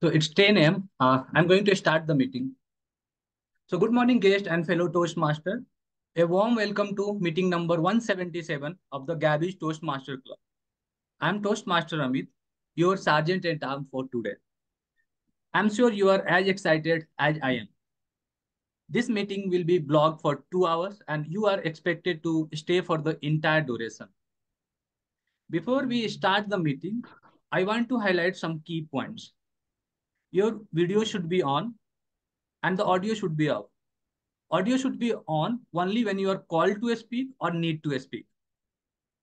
So it's 10 a.m. I'm going to start the meeting. So good morning, guests and fellow Toastmaster. A warm welcome to meeting number 177 of the Gabbys Toastmaster Club. I'm Toastmaster Amit, your sergeant at arms for today. I'm sure you are as excited as I am. This meeting will be blocked for 2 hours and you are expected to stay for the entire duration. Before we start the meeting, I want to highlight some key points. Your video should be on and the audio should be off. Audio should be on only when you are called to speak or need to speak.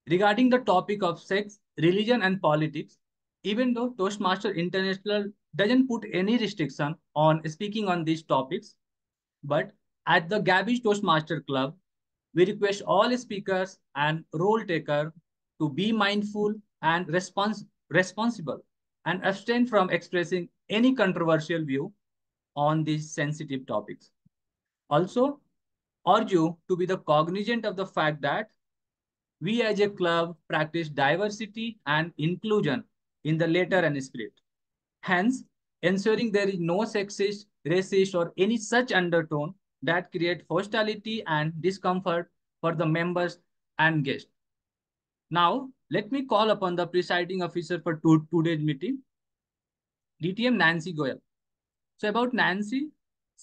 Regarding the topic of sex, religion, and politics, even though Toastmaster International doesn't put any restriction on speaking on these topics, but at the Gabbys Toastmaster Club, we request all speakers and role takers to be mindful and responsible and abstain from expressing any controversial view on these sensitive topics. Also, urge you to be the cognizant of the fact that we as a club practice diversity and inclusion in the letter and spirit. Hence, ensuring there is no sexist, racist, or any such undertone that create hostility and discomfort for the members and guests. Now, let me call upon the presiding officer for today's meeting, DTM Nancy Goel. So about Nancy,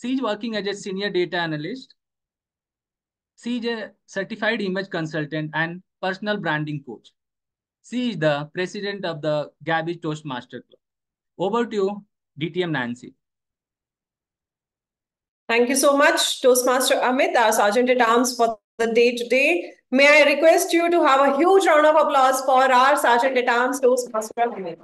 she is working as a senior data analyst. She is a certified image consultant and personal branding coach. She is the president of the Gabbys Toastmaster Club. Over to you, DTM Nancy. Thank you so much, Toastmaster Amit, our Sergeant at Arms for the day today. May I request you to have a huge round of applause for our Sergeant at Arms, Toastmaster Amit.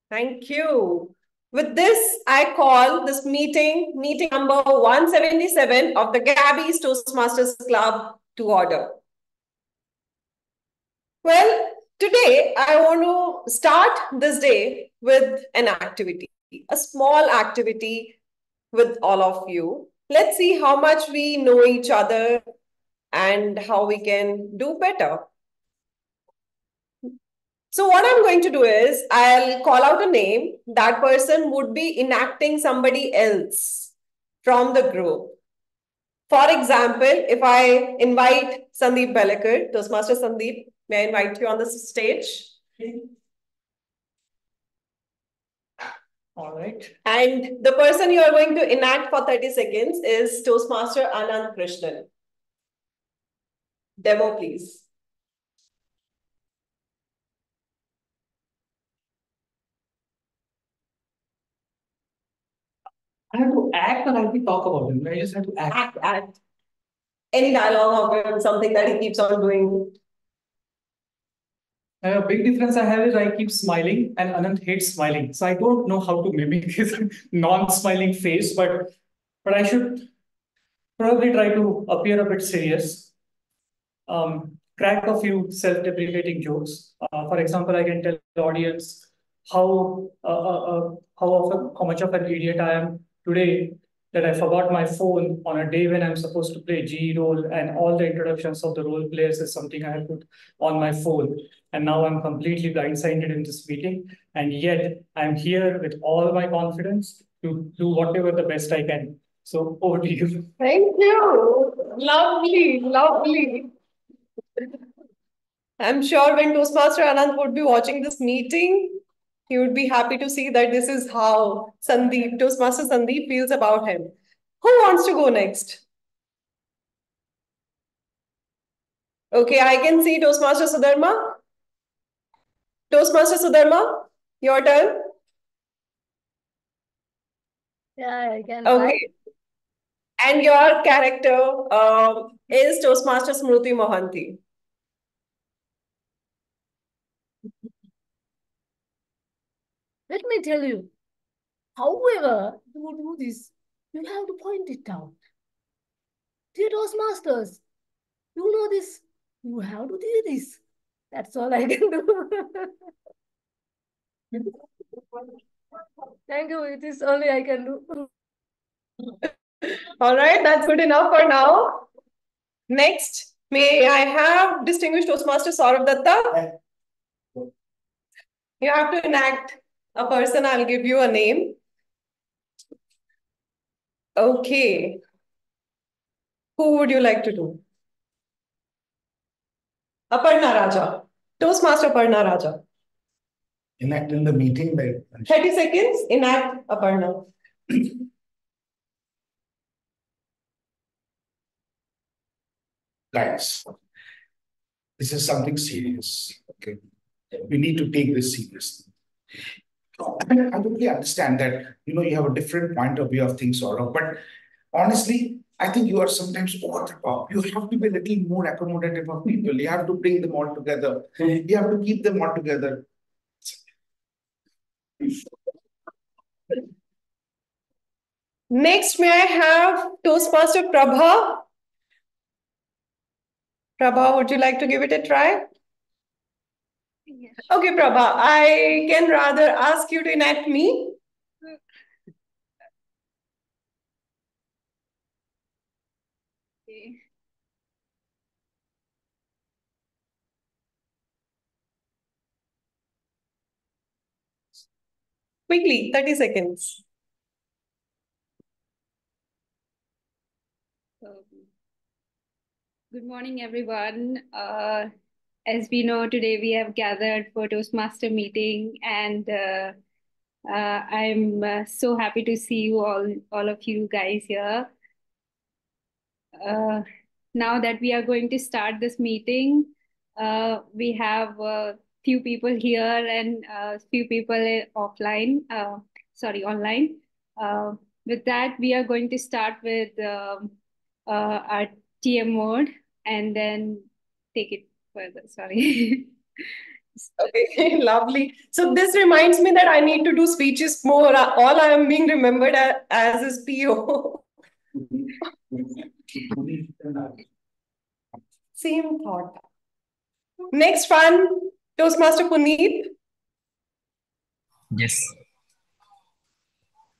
Thank you. With this, I call this meeting number 177 of the Gabbys Toastmasters Club to order. Well, today I want to start this day with an activity, a small activity with all of you. Let's see how much we know each other and how we can do better. So what I'm going to do is I'll call out a name. That person would be enacting somebody else from the group. For example, if I invite Sandeep Belekar, Toastmaster Sandeep, may I invite you on the stage? All right. And the person you are going to enact for 30 seconds is Toastmaster Krishnan. Demo, please. I have to act or I have to talk about him. I just have to act. Act. Any dialogue of him, something that he keeps on doing. A big difference I have is I keep smiling and Anand hates smiling. So I don't know how to mimic his non-smiling face, but I should probably try to appear a bit serious. Crack a few self-deprecating jokes. For example, I can tell the audience how much of an idiot I am today that I forgot my phone on a day when I'm supposed to play G role, and all the introductions of the role players is something I have put on my phone. And now I'm completely blindsided in this meeting. And yet I'm here with all my confidence to do whatever the best I can. So over to you. Thank you. Lovely, lovely. I'm sure when Toastmaster Anand would be watching this meeting, he would be happy to see that this is how Toastmaster Sandeep feels about him. Who wants to go next? Okay, I can see Toastmaster Sudharma. Toastmaster Sudharma, your turn. Yeah, I can. Okay. And your character is Toastmaster Smruti Mohanty. Let me tell you, however you do this, you have to point it out. Dear Toastmasters, you know this, you have to do this. That's all I can do. Thank you, it is only I can do. All right, that's good enough for now. Next, may I have distinguished Toastmaster Sourav Dutta? You have to enact a person. I'll give you a name. Okay. Who would you like to do? Aparna Raja. Toastmaster Aparna Raja. Enact in the meeting. 30 seconds. Enact Aparna. Guys, this is something serious. Okay, we need to take this seriously. I totally understand that you have a different point of view of things, Saurav, but honestly, I think you are sometimes over the top. You have to be a little more accommodative of people. You have to bring them all together. You have to keep them all together. Next, may I have Toastmaster Prabha? Prabha, would you like to give it a try? Yes. Okay, Prabha, I can rather ask you to enact me. Okay. Quickly, 30 seconds. Good morning, everyone. As we know, today we have gathered for Toastmaster meeting, and I'm so happy to see you all of you guys here. Now that we are going to start this meeting, we have a few people here and a few people offline. Online. With that, we are going to start with our TMOD and then take it further. Sorry. Okay, lovely. So this reminds me that I need to do speeches more. All I am being remembered as is PO. Same thought. Next one, Toastmaster Punith. Yes.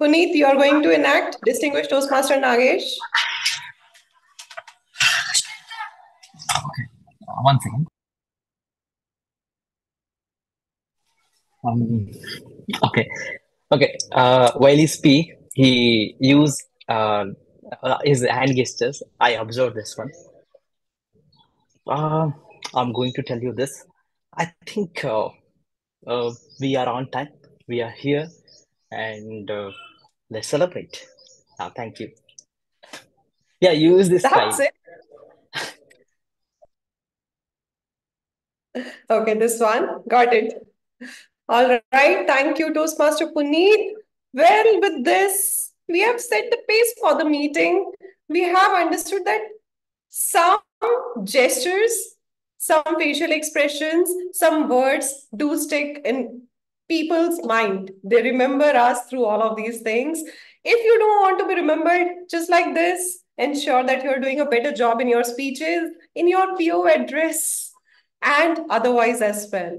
Punith, you are going to enact Distinguished Toastmaster Nagesh. Okay. One second. Okay. Okay. While he speak, he use his hand gestures. I observed this one. I'm going to tell you this. I think we are on time. We are here, and let's celebrate. Thank you. Yeah, use this That's slide. it. Okay, this one. Got it. All right. Thank you, Toastmaster Punith. Well, with this, we have set the pace for the meeting. We have understood that some gestures, some facial expressions, some words do stick in people's mind. They remember us through all of these things. If you don't want to be remembered just like this, ensure that you're doing a better job in your speeches, in your PO address, and otherwise as well.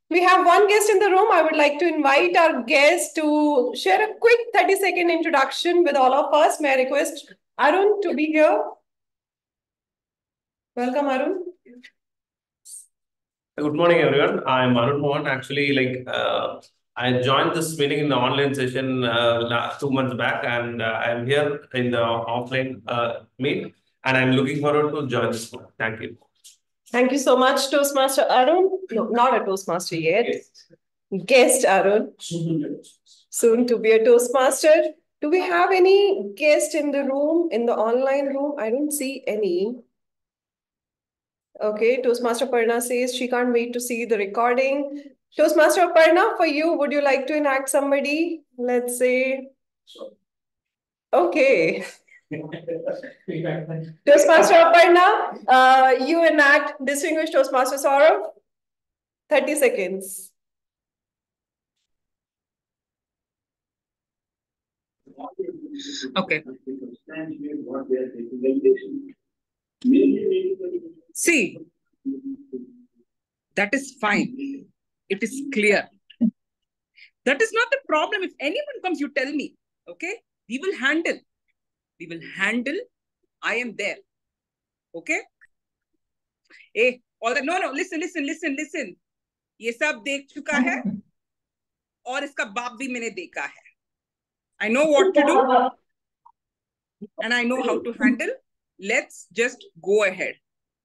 We have one guest in the room. I would like to invite our guest to share a quick 30-second introduction with all of us. May I request Arun to be here? Welcome, Arun. Good morning, everyone. I'm Arun Mohan. Actually, I joined this meeting in the online session 2 months back, and I'm here in the offline meet, and I'm looking forward to join this one. Thank you. Thank you so much, Toastmaster Arun. No, not a Toastmaster yet. Guest Arun. Soon to be a Toastmaster. Do we have any guest in the room, in the online room? I don't see any. Okay, Toastmaster Aparna says she can't wait to see the recording. Toastmaster Aparna, for you, would you like to enact somebody? Let's say. Okay. Toastmaster Aparna, you enact Distinguished Toastmaster Saurav. 30 seconds. Okay. See, that is fine. It is clear. That is not the problem. If anyone comes, you tell me. Okay? We will handle. We will handle. I am there. Okay? Hey, all that. No, listen. ये सब देख चुका है और इसका बाप भी मैंने देखा है. I know what to do and I know how to handle. Let's just go ahead.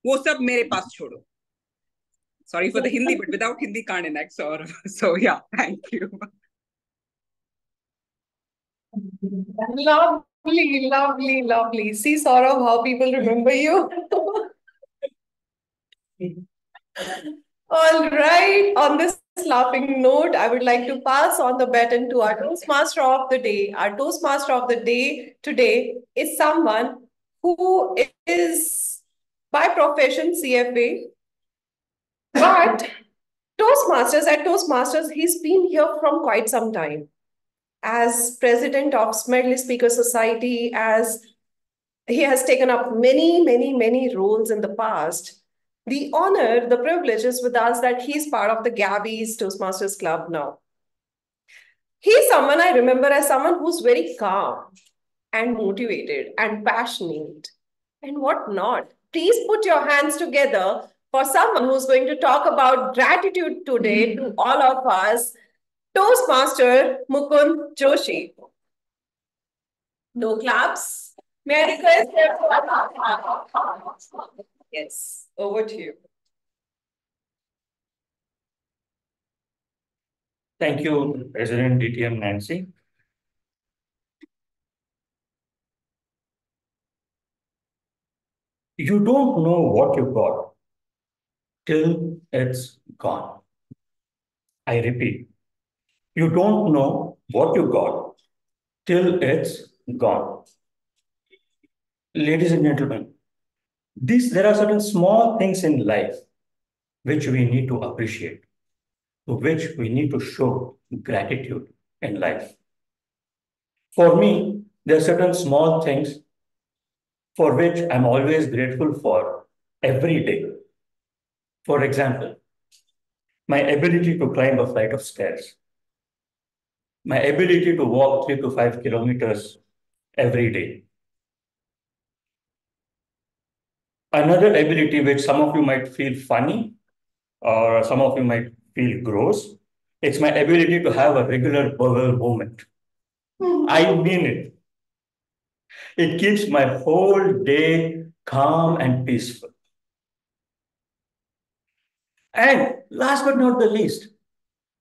वो सब मेरे पास छोड़ो. Sorry for the Hindi, but without Hindi can't enact. So yeah, thank you. Lovely, lovely, lovely. See, Saurav, how people remember you. All right. On this laughing note, I would like to pass on the baton to our Toastmaster of the day. Our Toastmaster of the day today is someone who is by profession CFA, but at Toastmasters, he's been here from quite some time. As president of Smedley Speaker Society, as he has taken up many roles in the past. The honor, the privilege is with us that he's part of the Gabbys Toastmasters Club now. He's someone I remember as someone who's very calm and motivated and passionate and whatnot. Please put your hands together for someone who's going to talk about gratitude today to all of us, Toastmaster Mukund Joshi. No claps. May I request everyone? Yes, over to you. Thank you, President TTM Nancy. You don't know what you got till it's gone. I repeat, you don't know what you got till it's gone. Ladies and gentlemen, there are certain small things in life which we need to appreciate, to which we need to show gratitude in life. For me, there are certain small things for which I'm always grateful for every day. For example, my ability to climb a flight of stairs, my ability to walk 3 to 5 kilometers every day. Another ability which some of you might feel funny or some of you might feel gross, it's my ability to have a regular bowel movement. I mean it. It keeps my whole day calm and peaceful. And last but not the least,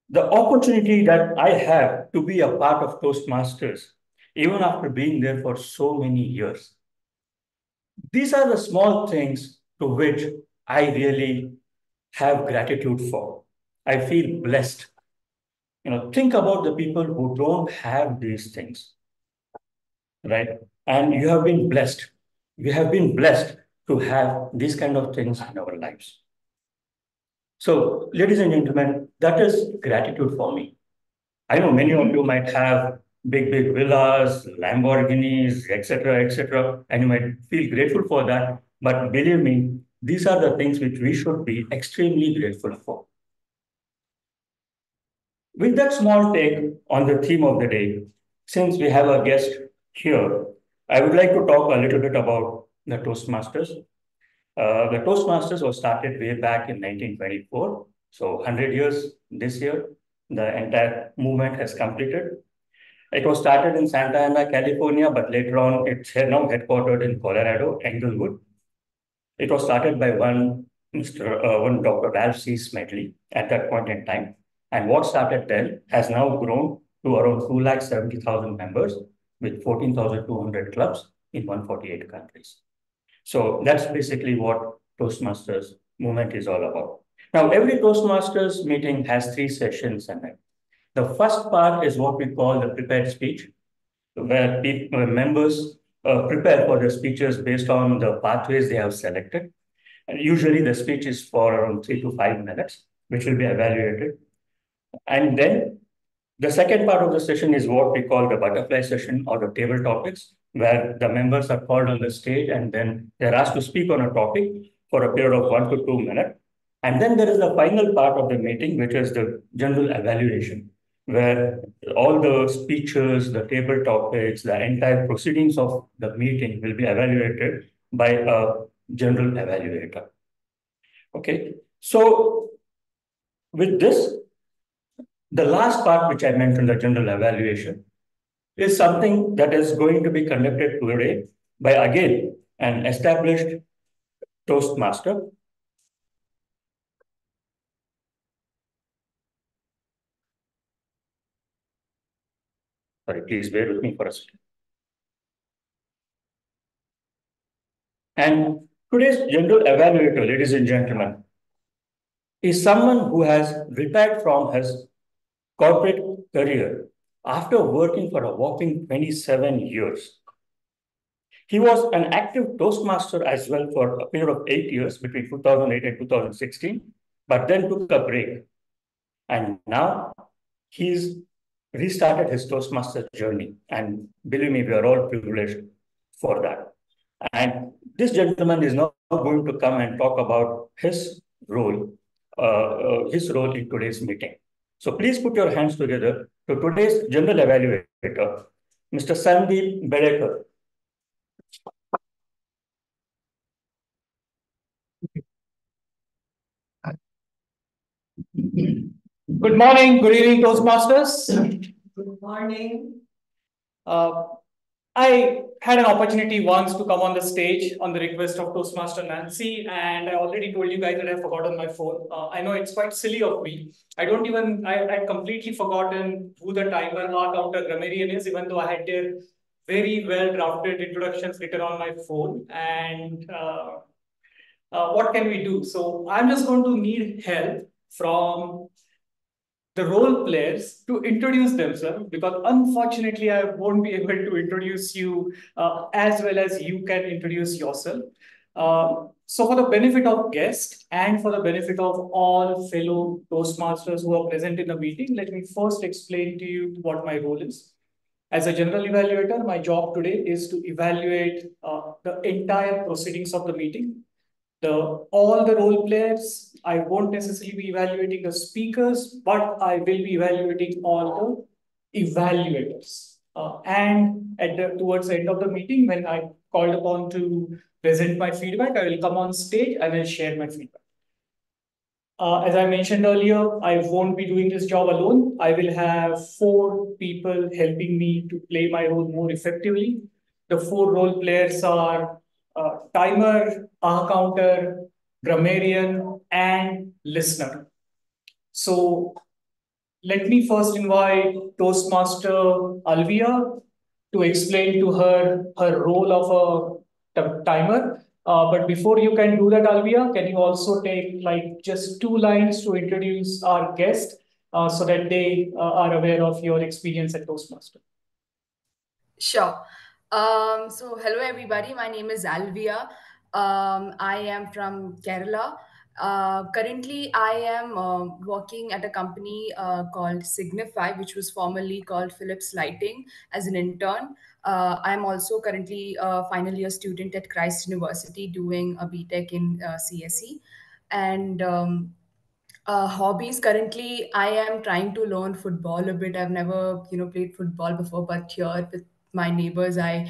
the opportunity that I have to be a part of Toastmasters, even after being there for so many years. These are the small things to which I really have gratitude for. I feel blessed. Think about the people who don't have these things, right? And you have been blessed. We have been blessed to have these kind of things in our lives. So, ladies and gentlemen, that is gratitude for me. I know many of you might have big villas, Lamborghinis, etc., and you might feel grateful for that. But believe me, these are the things which we should be extremely grateful for. With that small take on the theme of the day, since we have a guest here, I would like to talk a little bit about the Toastmasters. The Toastmasters was started way back in 1924. So 100 years this year, the entire movement has completed. It was started in Santa Ana, California, but later on it's now headquartered in Colorado, Englewood. It was started by one Dr. Ralph C. Smedley at that point in time. And what started then has now grown to around 270,000 members with 14,200 clubs in 148 countries. So that's basically what Toastmasters movement is all about. Now, every Toastmasters meeting has 3 sessions in it. The first part is what we call the prepared speech, where members prepare for the speeches based on the pathways they have selected. And usually the speech is for around 3 to 5 minutes, which will be evaluated. And then the second part of the session is what we call the butterfly session or the table topics, where the members are called on the stage and then they're asked to speak on a topic for a period of 1 to 2 minutes. And then there is the final part of the meeting, which is the general evaluation, where all the speeches, the table topics, the entire proceedings of the meeting will be evaluated by a general evaluator. Okay, so With this, the last part which I mentioned, the general evaluation, is something that is going to be conducted today by, again, an established Toastmaster. Sorry, please bear with me for a second. And today's general evaluator, ladies and gentlemen, is someone who has retired from his corporate career after working for a whopping 27 years. He was an active Toastmaster as well for a period of 8 years between 2008 and 2016, but then took a break. And now he's restarted his Toastmaster journey. And believe me, we are all privileged for that. And this gentleman is now going to come and talk about his role in today's meeting. So please put your hands together to today's general evaluator, Mr. Sandeep Belekar. Good morning, good evening, Toastmasters. Good morning. I had an opportunity once to come on the stage on the request of Toastmaster Nancy, and I already told you guys that I've forgotten my phone. I know it's quite silly of me. I completely forgotten who the timer or counter grammarian is, even though I had their very well drafted introductions written on my phone. And what can we do? So I'm just going to need help from the role players to introduce themselves, because unfortunately I won't be able to introduce you as well as you can introduce yourself. So for the benefit of guests and for the benefit of all fellow Toastmasters who are present in the meeting, let me first explain to you what my role is. As a general evaluator, my job today is to evaluate the entire proceedings of the meeting. All the role players, I won't necessarily be evaluating the speakers, but I will be evaluating all the evaluators. And towards the end of the meeting, when I'm called upon to present my feedback, I will come on stage and I'll share my feedback. As I mentioned earlier, I won't be doing this job alone. I will have 4 people helping me to play my role more effectively. The 4 role players are timer, counter, grammarian, and listener. So let me first invite Toastmaster Alvia to explain to her role of a timer. But before you can do that, Alvia, can you also take like just 2 lines to introduce our guest so that they are aware of your experience at Toastmaster? Sure. So hello everybody, my name is Alvia. I am from Kerala. Currently, I am working at a company called Signify, which was formerly called Philips Lighting, as an intern. I'm also currently a final year student at Christ University doing a BTech in CSE. And hobbies, currently I am trying to learn football a bit. I've never played football before, but here with my neighbors I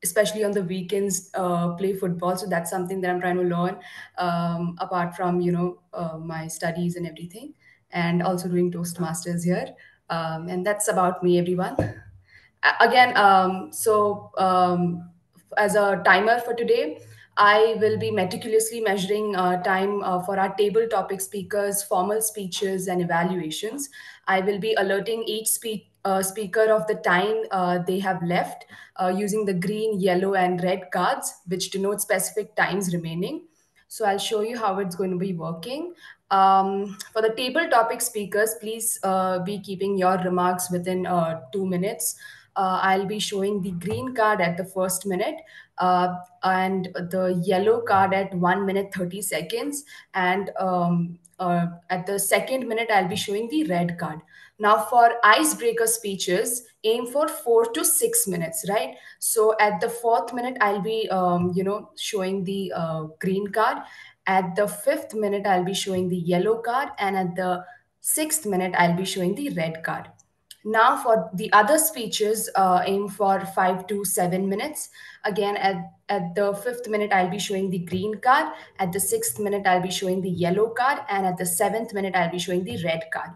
especially on the weekends play football, so that's something that I'm trying to learn, apart from my studies and everything, and also doing Toastmasters here. And that's about me, everyone. Again, as a timer for today, I will be meticulously measuring time for our table topic speakers, formal speeches, and evaluations. I will be alerting each speaker of the time they have left using the green, yellow, and red cards, which denote specific times remaining. So I'll show you how it's going to be working. For the table topic speakers, please be keeping your remarks within 2 minutes. I'll be showing the green card at the first minute, and the yellow card at 1 minute 30 seconds. And at the second minute, I'll be showing the red card. Now, for icebreaker speeches, aim for 4 to 6 minutes, right? So at the 4th minute, I'll be, showing the green card. At the 5th minute, I'll be showing the yellow card. And at the 6th minute, I'll be showing the red card. Now for the other speeches, aim for 5 to 7 minutes. Again, at the 5th minute, I'll be showing the green card. At the 6th minute, I'll be showing the yellow card. And at the 7th minute, I'll be showing the red card.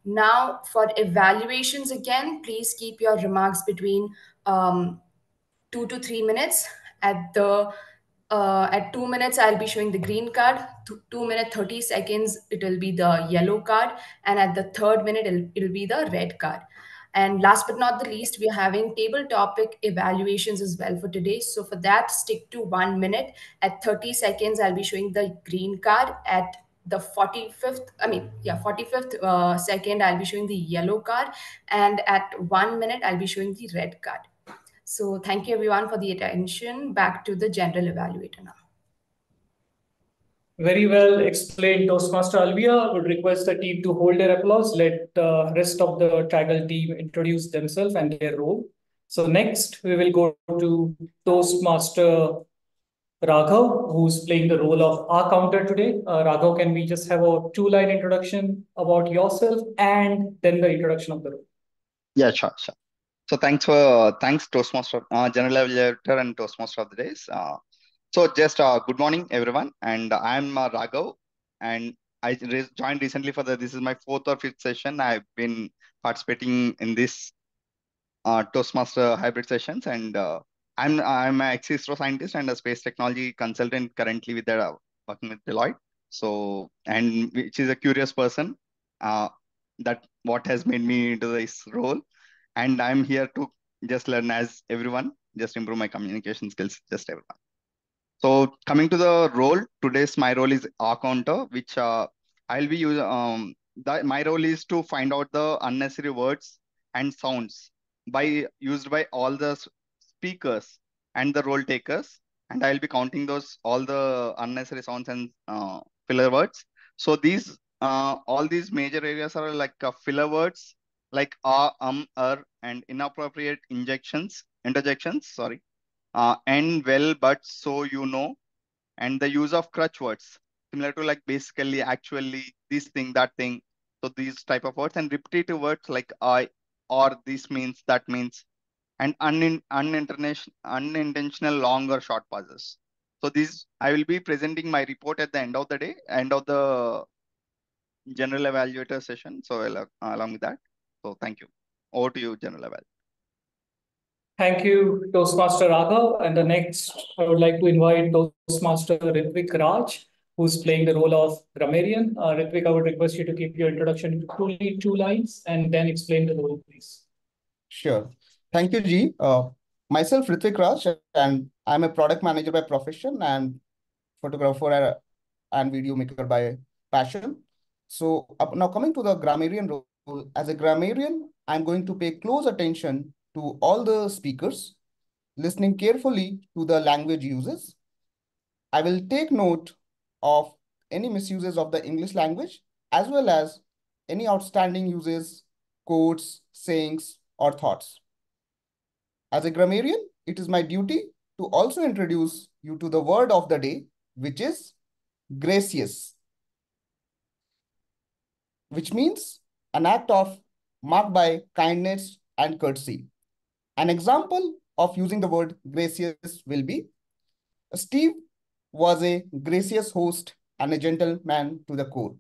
Now for evaluations again, please keep your remarks between 2 to 3 minutes. At 2 minutes, I'll be showing the green card. 2 minutes, 30 seconds, it will be the yellow card. And at the 3rd minute, it'll be the red card. And last but not the least, we are having table topic evaluations as well for today. So for that, stick to 1 minute. At 30 seconds, I'll be showing the green card. At the 45th second, I'll be showing the yellow card. And at 1 minute, I'll be showing the red card. So thank you everyone for the attention. Back to the general evaluator now. Very well explained, Toastmaster Alvia. Would request the team to hold their applause. Let the rest of the TAGL team introduce themselves and their role. So next, we will go to Toastmaster Raghav, who's playing the role of our counter today. Raghav, can we just have a 2-line introduction about yourself and then the introduction of the role? Yeah, sure. So thanks Toastmaster, General Evaluator and Toastmaster of the days. So just good morning, everyone. And I'm Raghav, and I joined recently for this is my 4th or 5th session. I've been participating in this Toastmaster hybrid sessions, and I'm an ex-ISRO scientist and a space technology consultant currently with working with Deloitte. So, and which is a curious person, that what has made me into this role. And I'm here to just learn as everyone, just improve my communication skills, just everyone. So coming to the role, my role is R counter, which I'll be using. My role is to find out the unnecessary words and sounds used by all the speakers and the role takers, and I'll be counting all the unnecessary sounds and filler words. So all these major areas are like filler words, like and inappropriate interjections, sorry, and well, but, so, and the use of crutch words, similar to like basically, actually, this thing, that thing. So these type of words, and repetitive words like I, or this means, that means, and unintentional long or short pauses. So I will be presenting my report at the end of the day, end of the general evaluator session. So along with that. So thank you. Over to you, General Eval. Thank you, Toastmaster Raghav. And the next, I would like to invite Toastmaster Ritwik Raj, who's playing the role of Grammarian. Ritwik, I would request you to keep your introduction to only 2 lines and then explain the role, please. Sure. Thank you, G. Myself, Ritwik Raj, and I'm a product manager by profession and photographer and video maker by passion. So now coming to the grammarian role, as a grammarian, I'm going to pay close attention to all the speakers, listening carefully to the language uses. I will take note of any misuses of the English language, as well as any outstanding uses, quotes, sayings, or thoughts. As a grammarian, it is my duty to also introduce you to the word of the day, which is gracious, which means an act marked by kindness and courtesy. An example of using the word gracious will be, Steve was a gracious host and a gentleman to the core.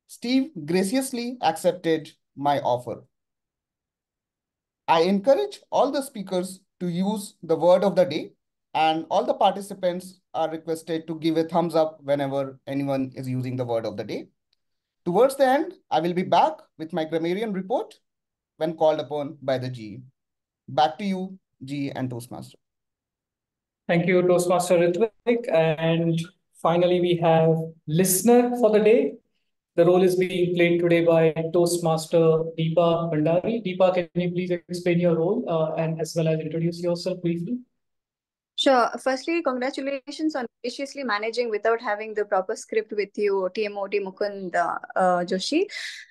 Steve graciously accepted my offer. I encourage all the speakers to use the word of the day, and all the participants are requested to give a thumbs up whenever anyone is using the word of the day. Towards the end, I will be back with my grammarian report when called upon by the GE. Back to you, GE and Toastmaster. Thank you, Toastmaster Ritwik. And finally, we have listener for the day. The role is being played today by Toastmaster Deepa Bhandari. Deepa, can you please explain your role and as well as introduce yourself briefly? Sure. Firstly, congratulations on graciously managing without having the proper script with you, TMOD, Mukund, Joshi.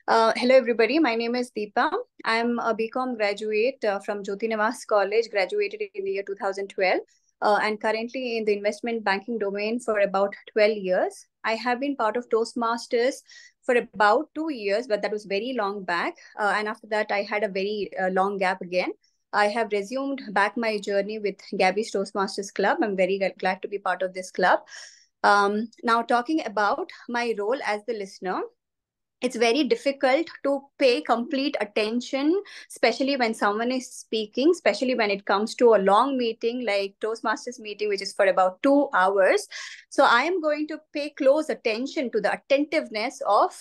Hello, everybody. My name is Deepa. I'm a BCom graduate from Jyoti Nivas College, graduated in the year 2012. and currently in the investment banking domain for about 12 years. I have been part of Toastmasters for about 2 years, but that was very long back. And after that, I had a very long gap again. I have resumed back my journey with Gabbys Toastmasters Club. I'm very glad to be part of this club. Now, talking about my role as the listener, it's very difficult to pay complete attention, especially when someone is speaking, especially when it comes to a long meeting like Toastmasters meeting, which is for about 2 hours. So I am going to pay close attention to the attentiveness of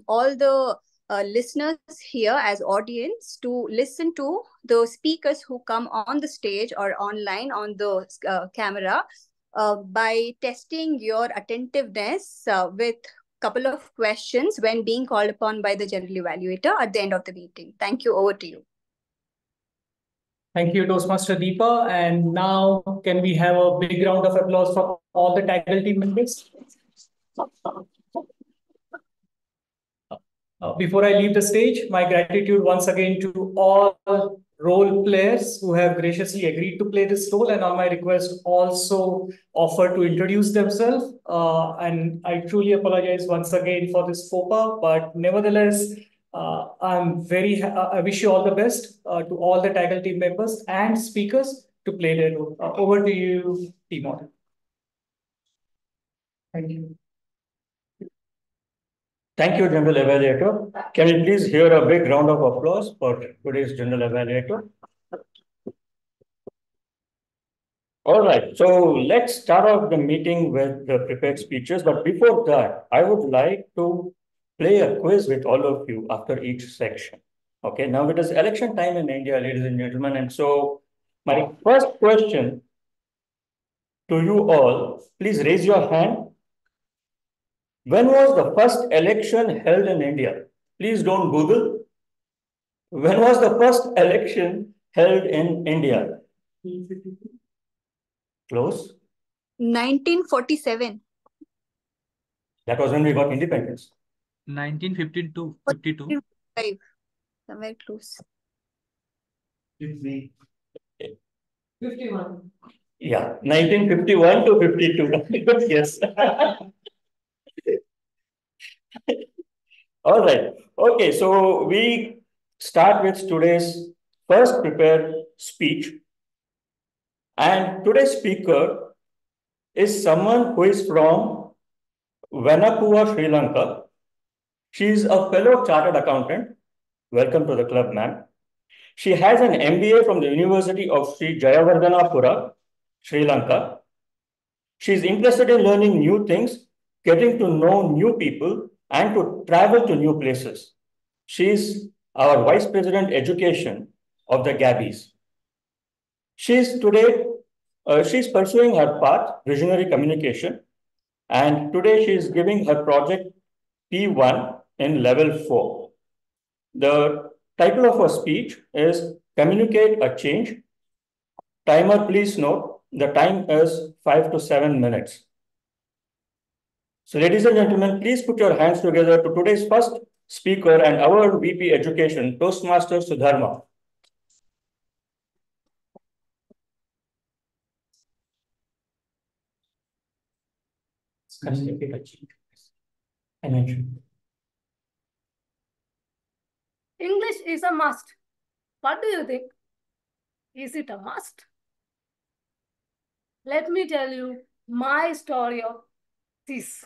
all the listeners here as audience to listen to the speakers who come on the stage or online on the camera by testing your attentiveness with couple of questions when being called upon by the general evaluator at the end of the meeting. Thank you. Over to you. Thank you, Toastmaster Deepa. And now, can we have a big round of applause for all the TAGL team members? Before I leave the stage, my gratitude once again to all role players who have graciously agreed to play this role and on my request also offer to introduce themselves. And I truly apologize once again for this faux pas, but nevertheless, I wish you all the best to all the TAGL team members and speakers to play their role. Over to you, TMOD. Thank you. Thank you, General Evaluator. Can we please hear a big round of applause for today's General Evaluator? All right, so let's start off the meeting with the prepared speeches. But before that, I would like to play a quiz with all of you after each section. Okay, now it is election time in India, ladies and gentlemen. And so my first question to you all, please raise your hand. When was the first election held in India? Please don't Google. When was the first election held in India? Close. 1947. That was when we got independence. 1952, 52. 55. Somewhere close. 51. Yeah, 1951 to 52. Yes. All right. Okay, so we start with today's first prepared speech. And today's speaker is someone who is from Vanapua, Sri Lanka. She is a fellow chartered accountant. Welcome to the club, ma'am. She has an MBA from the University of Sri Jayawardhanapura, Sri Lanka. She is interested in learning new things, getting to know new people, and to travel to new places. She is our Vice President Education of the Gabbys. She's pursuing her path, visionary communication, and today she is giving her project P1 in level 4. The title of her speech is Communicate a Change. Timer, please note, the time is 5 to 7 minutes. So ladies and gentlemen, please put your hands together to today's first speaker and our VP Education, Toastmaster Sudharma. I mentioned. English is a must. What do you think? Is it a must? Let me tell you my story of this.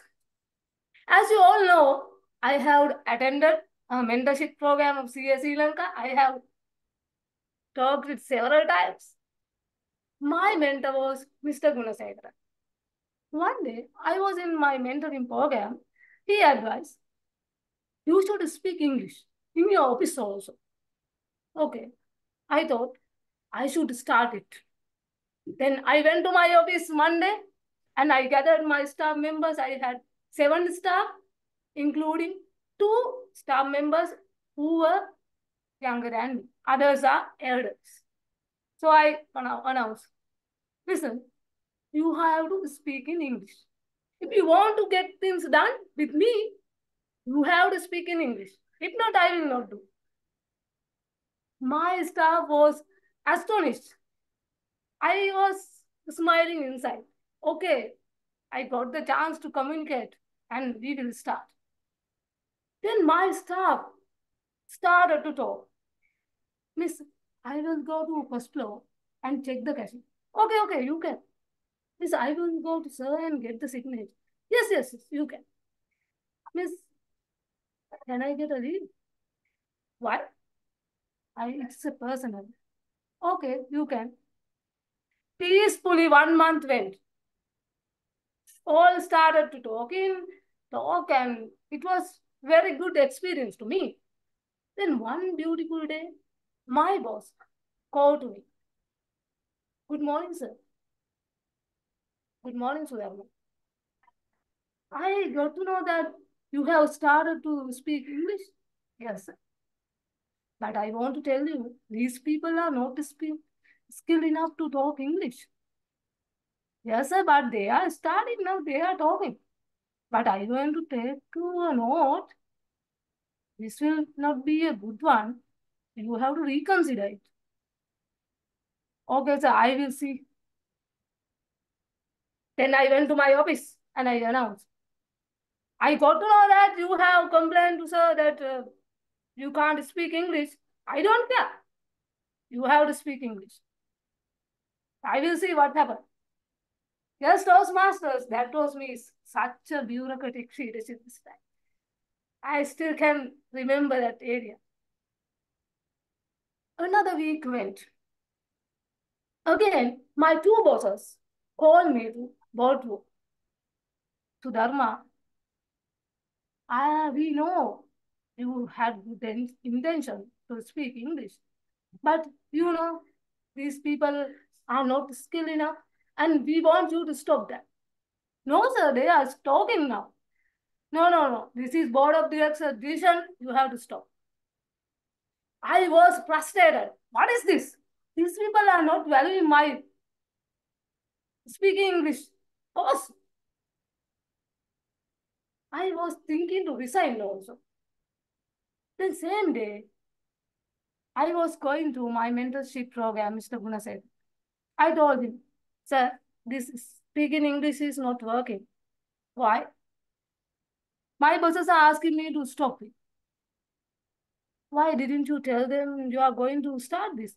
As you all know, I have attended a mentorship program of CS Sri Lanka. I have talked with several times. My mentor was Mr. Gunasekara. One day, I was in my mentoring program. He advised, you should speak English in your office also. Okay, I thought I should start it. Then I went to my office Monday and I gathered my staff members. I had 7 staff, including 2 staff members who were younger than me. Others are elders. So I announced, listen, you have to speak in English. If you want to get things done with me, you have to speak in English. If not, I will not do. My staff was astonished. I was smiling inside. Okay, I got the chance to communicate and we will start. Then my staff started to talk. Miss, I will go to first floor and check the cashier. Okay, you can. Miss, I will go to sir and get the signature. Yes, you can. Miss, can I get a leave? Why? It's a personal. Okay, you can. Peacefully 1 month went. All started to talk, and it was very good experience to me. Then one beautiful day, my boss called me. Good morning, sir. Good morning, Sudharma. I got to know that you have started to speak English. Yes, sir. But I want to tell you, these people are not skilled enough to talk English. Yes, sir, but they are starting now, they are talking. But I want to take a note. This will not be a good one. You have to reconsider it. Okay, sir, I will see. Then I went to my office and I announced. I got to know that you have complained to sir that you can't speak English. I don't care. You have to speak English. I will see what happened. Yes, Toastmasters, that was me. Such a bureaucratic leadership this time. I still can remember that area. Another week went. Again, my two bosses called me to boardroom. To Dharma, we know you had good intention to speak English, but you know, these people are not skilled enough and we want you to stop that. No, sir, they are talking now. No. This is board of directors decision. You have to stop. I was frustrated. What is this? These people are not valuing my speaking English. Boss, I was thinking to resign also. Then same day, I was going to my mentorship program, Mr. Guna said. I told him, sir, this speaking English is not working. Why? My bosses are asking me to stop it. Why didn't you tell them you are going to start this?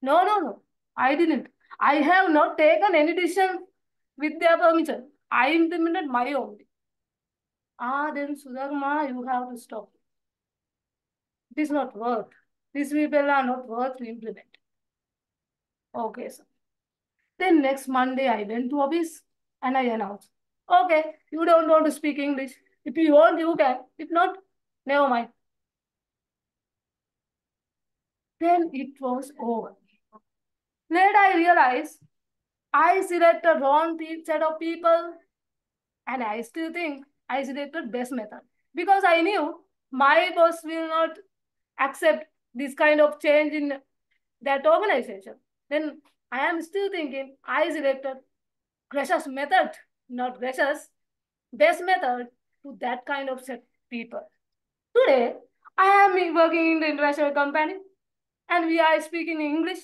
No. I didn't. I have not taken any decision with their permission. I implemented my own. Then Sudharma, you have to stop. It is not worth. These people are not worth to implement. Okay, sir. Then next Monday, I went to office and I announced, okay, you don't want to speak English. If you want, you can. If not, never mind. Then it was over. Later, I realized I selected wrong set of people and I still think I selected best method because I knew my boss will not accept this kind of change in that organization. Then I am still thinking I selected gracious method, not gracious, best method to that kind of set people. Today, I am working in the international company and we are speaking English.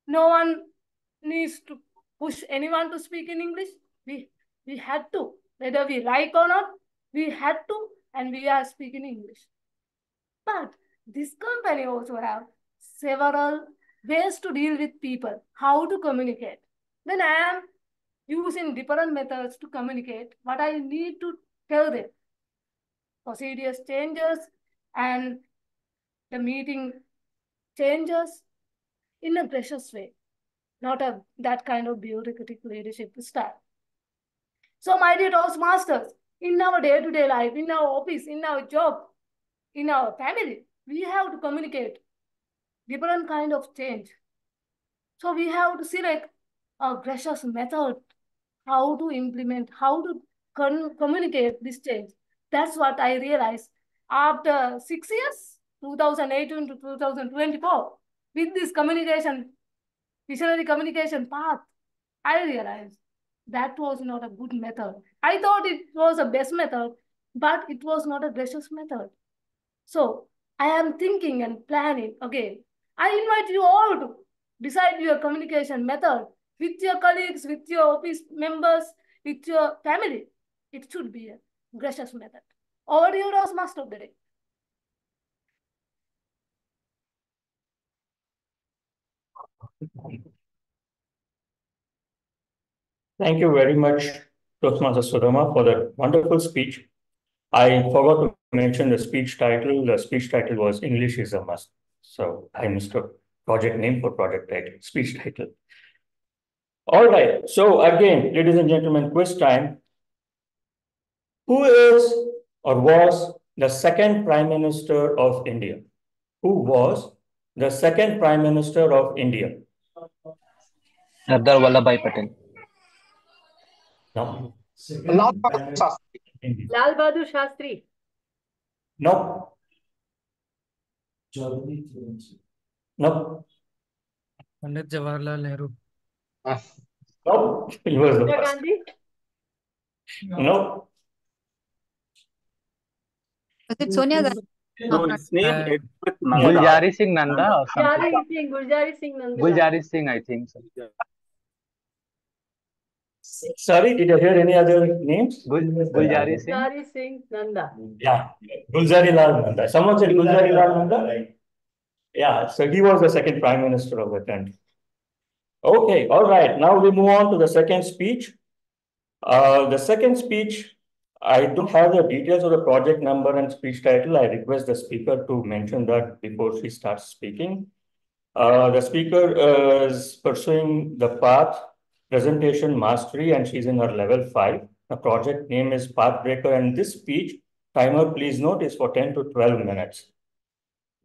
No one needs to push anyone to speak in English. We had to, whether we like or not, we had to, and we are speaking English. But this company also have several ways to deal with people, how to communicate. Then I am using different methods to communicate what I need to tell them. Procedures changes and the meeting changes in a gracious way, not that kind of bureaucratic leadership style. So my dear Toastmasters, in our day-to-day life, in our office, in our job, in our family, we have to communicate different kind of change. So we have to select a gracious method, how to implement, how to communicate this change. That's what I realized after 6 years, 2018 to 2024, with this visionary communication path, I realized that was not a good method. I thought it was a best method, but it was not a gracious method. So I am thinking and planning again. I invite you all to decide your communication method with your colleagues, with your office members, with your family. It should be a gracious method. Over to you, Toastmaster of the day. Thank you very much, Toastmaster Sudama, for that wonderful speech. I forgot to mention the speech title. The speech title was English is a Must. So I missed a project name for project title, speech title. All right. So again, ladies and gentlemen, quiz time. Who is or was the second Prime Minister of India? Who was the second Prime Minister of India? Sardar Vallabhbhai Patel. No. Lal Bahadur Shastri. Lal Bahadur Shastri. No. No. Pandit Jawaharlal Nehru. No. He was the Indira first. Gandhi. No. Was it Sonia Gandhi? No, his name ends with Nanda. Guljari Singh Nanda or something. Guljari Singh Nanda. Guljari Singh, I think so. Sorry, did I hear any other names? Guljari Singh. Guljari Singh Nanda. Yeah, Gulzari Lal Nanda. Someone said Gulzari Lal Nanda? Yeah, so he was the second Prime Minister of the country. Okay, all right. Now we move on to the second speech. The second speech, I don't have the details of the project number and speech title. I request the speaker to mention that before she starts speaking. The speaker is pursuing the path presentation mastery, and she's in her level 5. The project name is Pathbreaker, and this speech, timer please note, is for 10 to 12 minutes.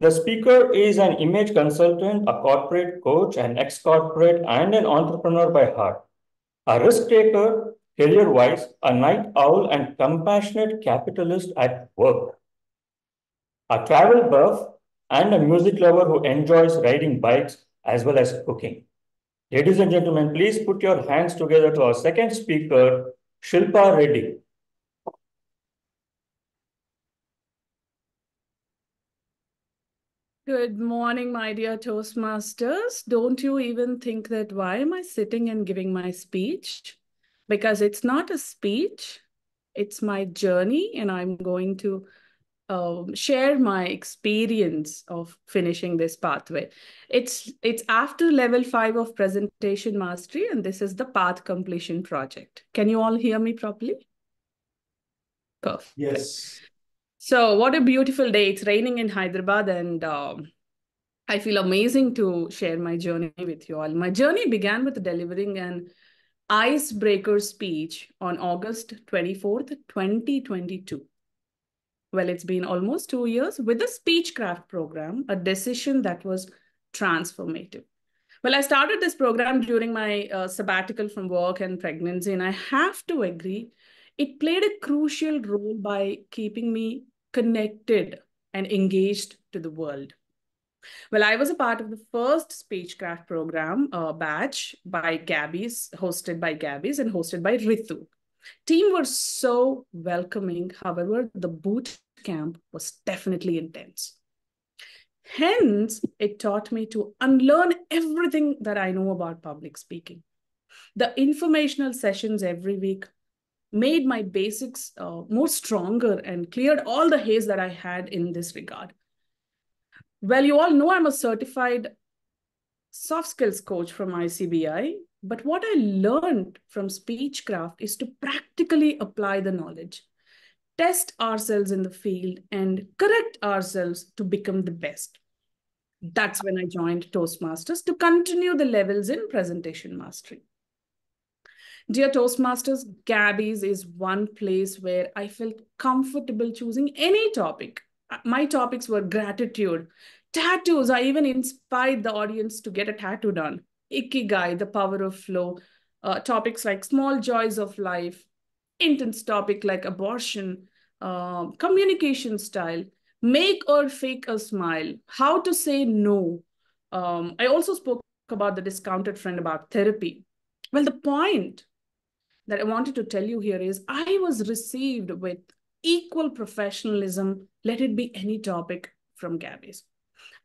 The speaker is an image consultant, a corporate coach, an ex-corporate, and an entrepreneur by heart. A risk taker, career-wise, a night owl, and compassionate capitalist at work. A travel buff and a music lover who enjoys riding bikes as well as cooking. Ladies and gentlemen, please put your hands together to our second speaker, Shilpa Reddy. Good morning, my dear Toastmasters. Don't you even think that why am I sitting and giving my speech? Because it's not a speech, it's my journey, and I'm going to share my experience of finishing this pathway. It's after level 5 of presentation mastery, and this is the path completion project. Can you all hear me properly? Perfect. Yes. So what a beautiful day. It's raining in Hyderabad, and I feel amazing to share my journey with you all. My journey began with delivering an icebreaker speech on August 24th, 2022. Well, it's been almost 2 years with the Speechcraft program, a decision that was transformative. Well, I started this program during my sabbatical from work and pregnancy, and I have to agree, it played a crucial role by keeping me connected and engaged to the world. Well, I was a part of the first Speechcraft program batch by Gabbys, hosted by Gabbys and hosted by Ritu. Team were so welcoming. However, the boot camp was definitely intense. Hence, it taught me to unlearn everything that I know about public speaking. The informational sessions every week made my basics more stronger and cleared all the haze that I had in this regard. Well, you all know I'm a certified soft skills coach from ICBI, but what I learned from Speechcraft is to practically apply the knowledge, test ourselves in the field, and correct ourselves to become the best. That's when I joined Toastmasters to continue the levels in presentation mastery. Dear Toastmasters, Gabbys is one place where I felt comfortable choosing any topic. My topics were gratitude, tattoos. I even inspired the audience to get a tattoo done. Ikigai, the power of flow. Topics like small joys of life. Intense topic like abortion, communication style, make or fake a smile, how to say no. I also spoke about the discounted friend about therapy. Well, the point that I wanted to tell you here is I was received with equal professionalism, let it be any topic from Gabbys.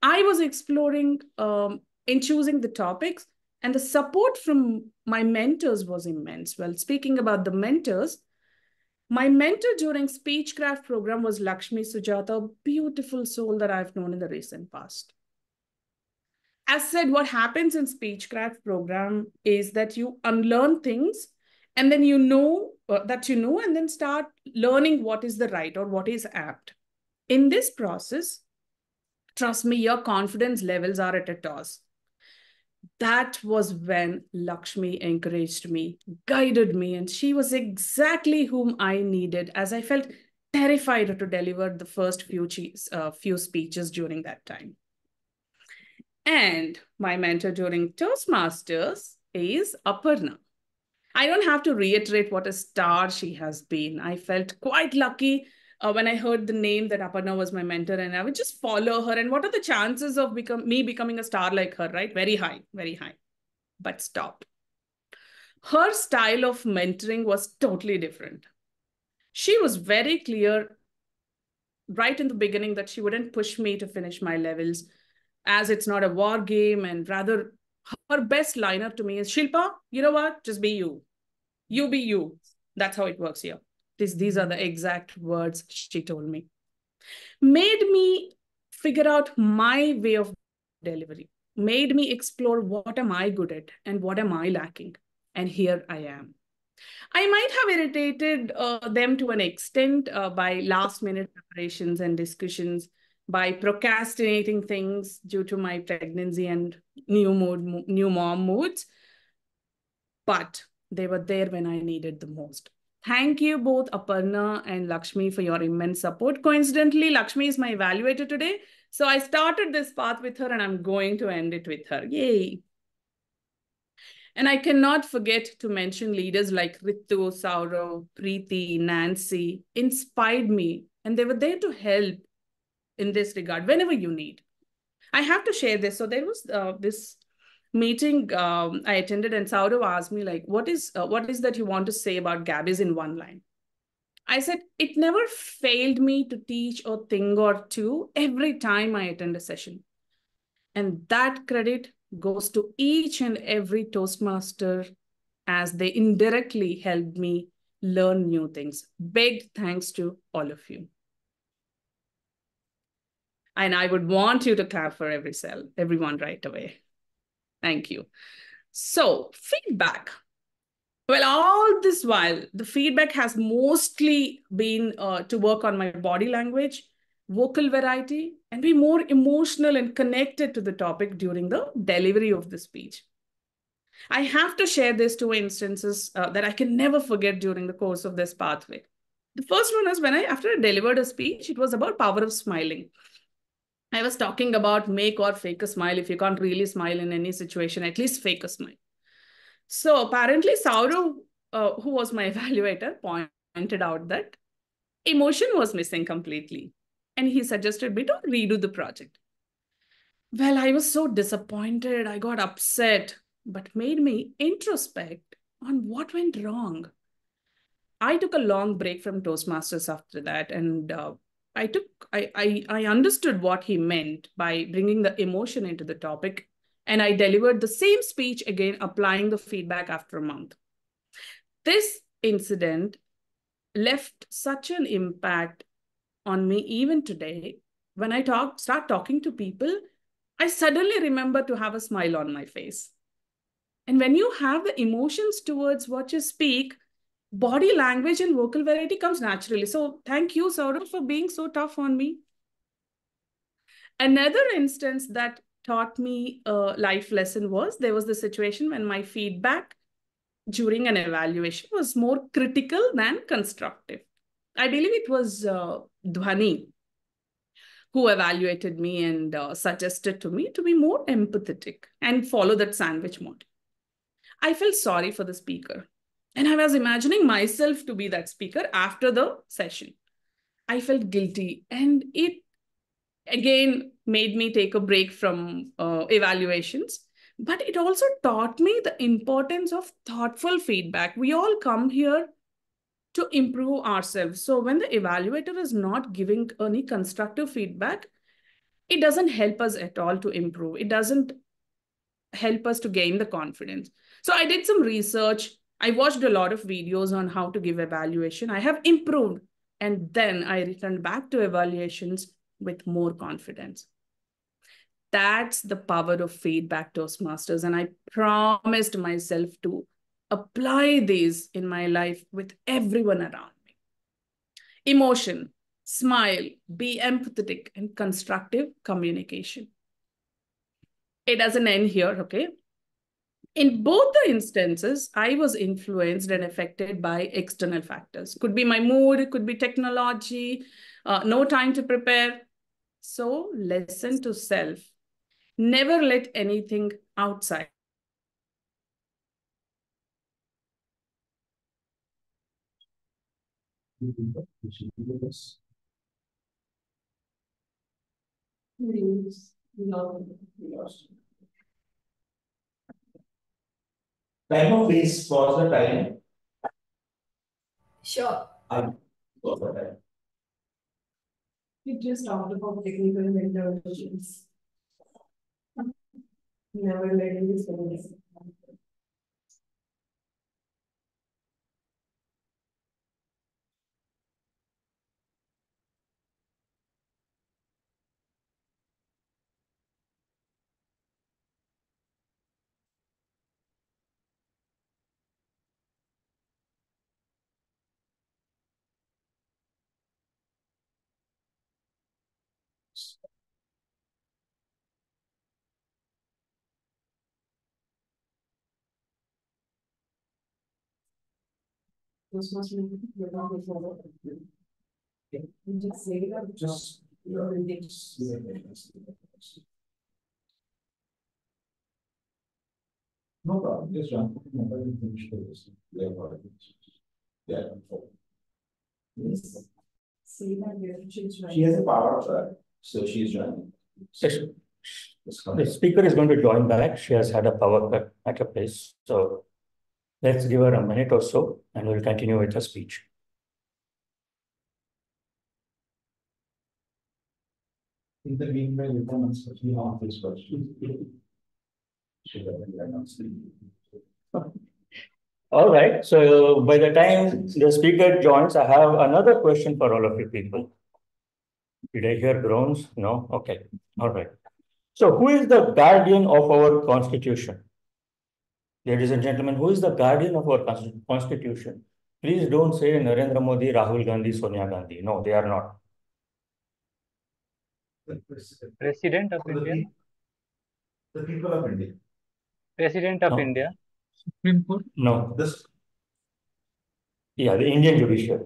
I was exploring in choosing the topics And the support from my mentors was immense. Well, speaking about the mentors, my mentor during Speechcraft program was Lakshmi Sujata, a beautiful soul that I've known in the recent past. As said, what happens in Speechcraft program is that you unlearn things and then you know that you know, and then start learning what is the right or what is apt. In this process, trust me, your confidence levels are at a toss. That was when Lakshmi encouraged me, guided me, and she was exactly whom I needed, as I felt terrified to deliver the first few speeches during that time. And my mentor during Toastmasters is Aparna. I don't have to reiterate what a star she has been. I felt quite lucky when I heard the name that Aparna was my mentor, and I would just follow her. And what are the chances of me becoming a star like her, right? Very high, very high. But stop. Her style of mentoring was totally different. She was very clear right in the beginning that she wouldn't push me to finish my levels, as it's not a war game, and rather her best lineup to me is, Shilpa, you know what? Just be you. You be you. That's how it works here. These are the exact words she told me. Made me figure out my way of delivery. Made me explore what am I good at and what am I lacking. And here I am. I might have irritated them to an extent by last minute preparations and discussions, by procrastinating things due to my pregnancy and new mom moods. But they were there when I needed the most. Thank you both Aparna and Lakshmi for your immense support. Coincidentally, Lakshmi is my evaluator today. So I started this path with her and I'm going to end it with her. Yay. And I cannot forget to mention leaders like Ritu, Sourav, Preeti, Nancy inspired me, and they were there to help in this regard whenever you need. I have to share this. So there was this meeting I attended, and Sourav asked me, like, what is that you want to say about Gabbys in one line? I said, it never failed me to teach a thing or two every time I attend a session. And that credit goes to each and every Toastmaster, as they indirectly helped me learn new things. Big thanks to all of you. And I would want you to clap for everyone right away. Thank you. So, feedback. Well, all this while, the feedback has mostly been to work on my body language, vocal variety, and be more emotional and connected to the topic during the delivery of the speech. I have to share these two instances that I can never forget during the course of this pathway. The first one is when after I delivered a speech, it was about power of smiling. I was talking about make or fake a smile. If you can't really smile in any situation, at least fake a smile. So apparently Sourav, who was my evaluator, pointed out that emotion was missing completely. And he suggested me to redo the project. Well, I was so disappointed. I got upset, but made me introspect on what went wrong. I took a long break from Toastmasters after that, and I understood what he meant by bringing the emotion into the topic, and I delivered the same speech again, applying the feedback after a month. This incident left such an impact on me even today. When I start talking to people, I suddenly remember to have a smile on my face. And when you have the emotions towards what you speak, body language and vocal variety comes naturally. So thank you, Sourav, for being so tough on me. Another instance that taught me a life lesson was, there was the situation when my feedback during an evaluation was more critical than constructive. I believe it was Dhwani who evaluated me and suggested to me to be more empathetic and follow that sandwich model. I felt sorry for the speaker. And I was imagining myself to be that speaker after the session. I felt guilty, and it again made me take a break from evaluations. But it also taught me the importance of thoughtful feedback. We all come here to improve ourselves. So when the evaluator is not giving any constructive feedback, it doesn't help us at all to improve. It doesn't help us to gain the confidence. So I did some research. I watched a lot of videos on how to give evaluation. I have improved, and then I returned back to evaluations with more confidence. That's the power of feedback, Toastmasters. And I promised myself to apply these in my life with everyone around me. Emotion, smile, be empathetic, and constructive communication. It doesn't end here, okay? In both the instances, I was influenced and affected by external factors. Could be my mood, could be technology, no time to prepare. So listen to self. Never let anything outside. Time, please pause the time. Sure. I pause the time. We just talked about technical interventions. Never letting this go. This must be just say that just No problem, just run. Yeah. yes. Say that She has a power of that, so she's running. The speaker is going to join back. She has had a power cut at her place. So let's give her a minute or so and we'll continue with her speech. In the meanwhile, you can answer this question. All right. So by the time the speaker joins, I have another question for all of you people. Did I hear groans? No? Okay. All right. So who is the guardian of our constitution? Ladies and gentlemen, who is the guardian of our constitution? Please don't say Narendra Modi, Rahul Gandhi, Sonia Gandhi. No, they are not. President of India. The people of India. President of India. Supreme Court? No. Yeah, the Indian judiciary.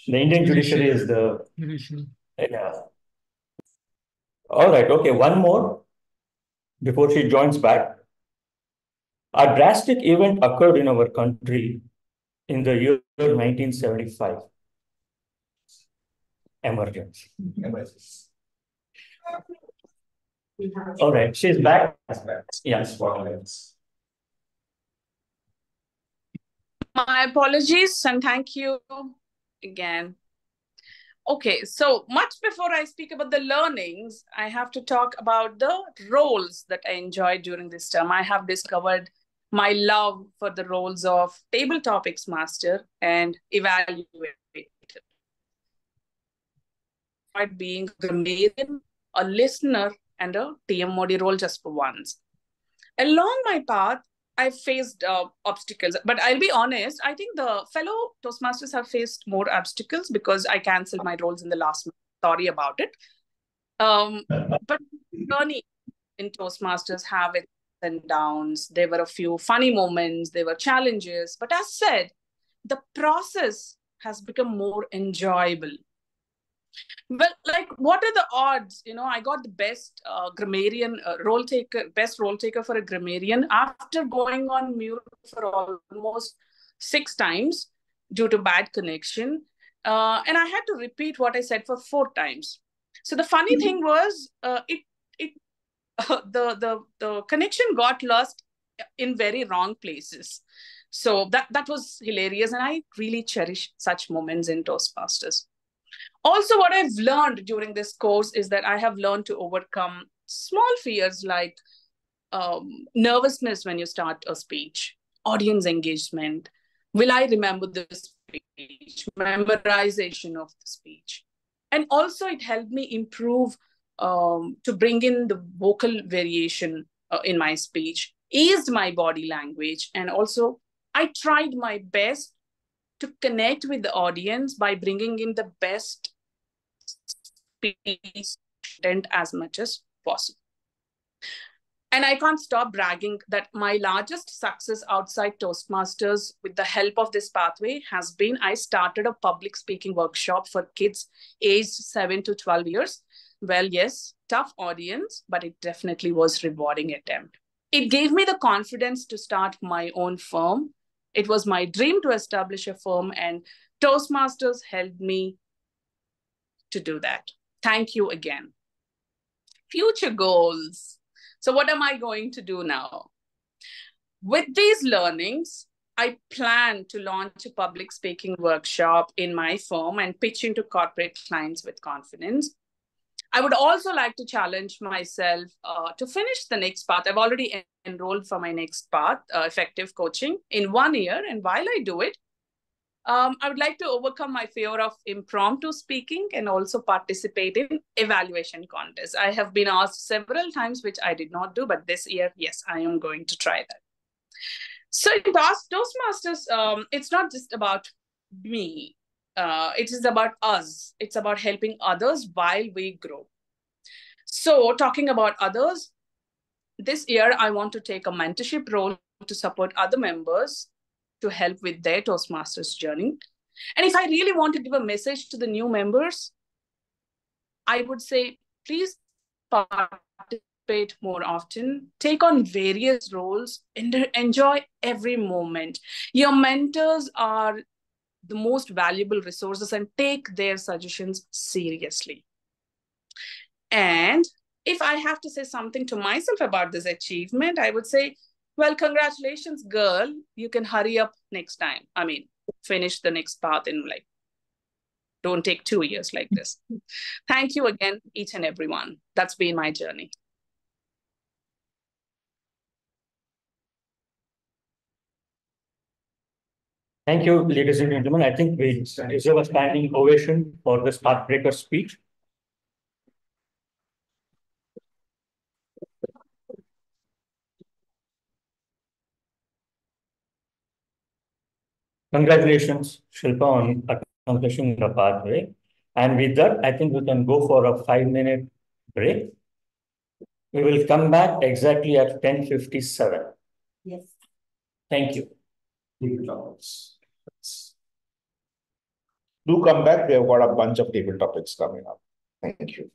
The Indian judiciary is the... Yeah. All right. Okay. One more before she joins back. A drastic event occurred in our country in the year 1975. Emergency. All right. She's back. Yes. My apologies and thank you again. Okay, so much before I speak about the learnings, I have to talk about the roles that I enjoyed during this term. I have discovered my love for the roles of Table Topics Master and Evaluator. Being a grammarian, a listener, and a TMOD role just for once. Along my path, I faced obstacles, but I'll be honest, I think the fellow Toastmasters have faced more obstacles because I canceled my roles in the last month. Sorry about it. But journey in Toastmasters have its ups and downs. There were a few funny moments, there were challenges, but as said, the process has become more enjoyable. Well, like, what are the odds? You know, I got the best grammarian role taker, best role taker for a grammarian after going on mute for almost 6 times due to bad connection. And I had to repeat what I said for 4 times. So the funny thing was, the connection got lost in very wrong places. So that was hilarious. And I really cherish such moments in Toastmasters. Also, what I've learned during this course is that I have learned to overcome small fears like nervousness when you start a speech, audience engagement. Will I remember the speech? Memorization of the speech. And also it helped me improve to bring in the vocal variation in my speech, eased my body language, and also I tried my best to connect with the audience by bringing in the best speech content as much as possible. And I can't stop bragging that my largest success outside Toastmasters with the help of this pathway has been I started a public speaking workshop for kids aged 7 to 12 years. Well, yes, tough audience, but it definitely was a rewarding attempt. It gave me the confidence to start my own firm. It was my dream to establish a firm, and Toastmasters helped me to do that. Thank you again. Future goals. So what am I going to do now? With these learnings, I plan to launch a public speaking workshop in my firm and pitch into corporate clients with confidence. I would also like to challenge myself to finish the next path. I've already enrolled for my next path, effective coaching, in 1 year. And while I do it, I would like to overcome my fear of impromptu speaking and also participate in evaluation contests. I have been asked several times, which I did not do, but this year, yes, I am going to try that. So in Toastmasters, it's not just about me. It is about us. It's about helping others while we grow. So talking about others, this year, I want to take a mentorship role to support other members to help with their Toastmasters journey. And if I really want to give a message to the new members, I would say, please participate more often, take on various roles, and enjoy every moment. Your mentors are the most valuable resources, and take their suggestions seriously. And if I have to say something to myself about this achievement, I would say, well, congratulations, girl. You can hurry up next time. I mean, finish the next path in like, don't take 2 years like this. Thank you again, each and everyone. That's been my journey. Thank you, ladies and gentlemen. I think we deserve a standing ovation for this heartbreaker speech. Congratulations, Shilpa, on accomplishing the pathway. And with that, I think we can go for a 5-minute break. We will come back exactly at 10:57. Yes. Thank you. Do come back. We have got a bunch of table topics coming up. Thank you.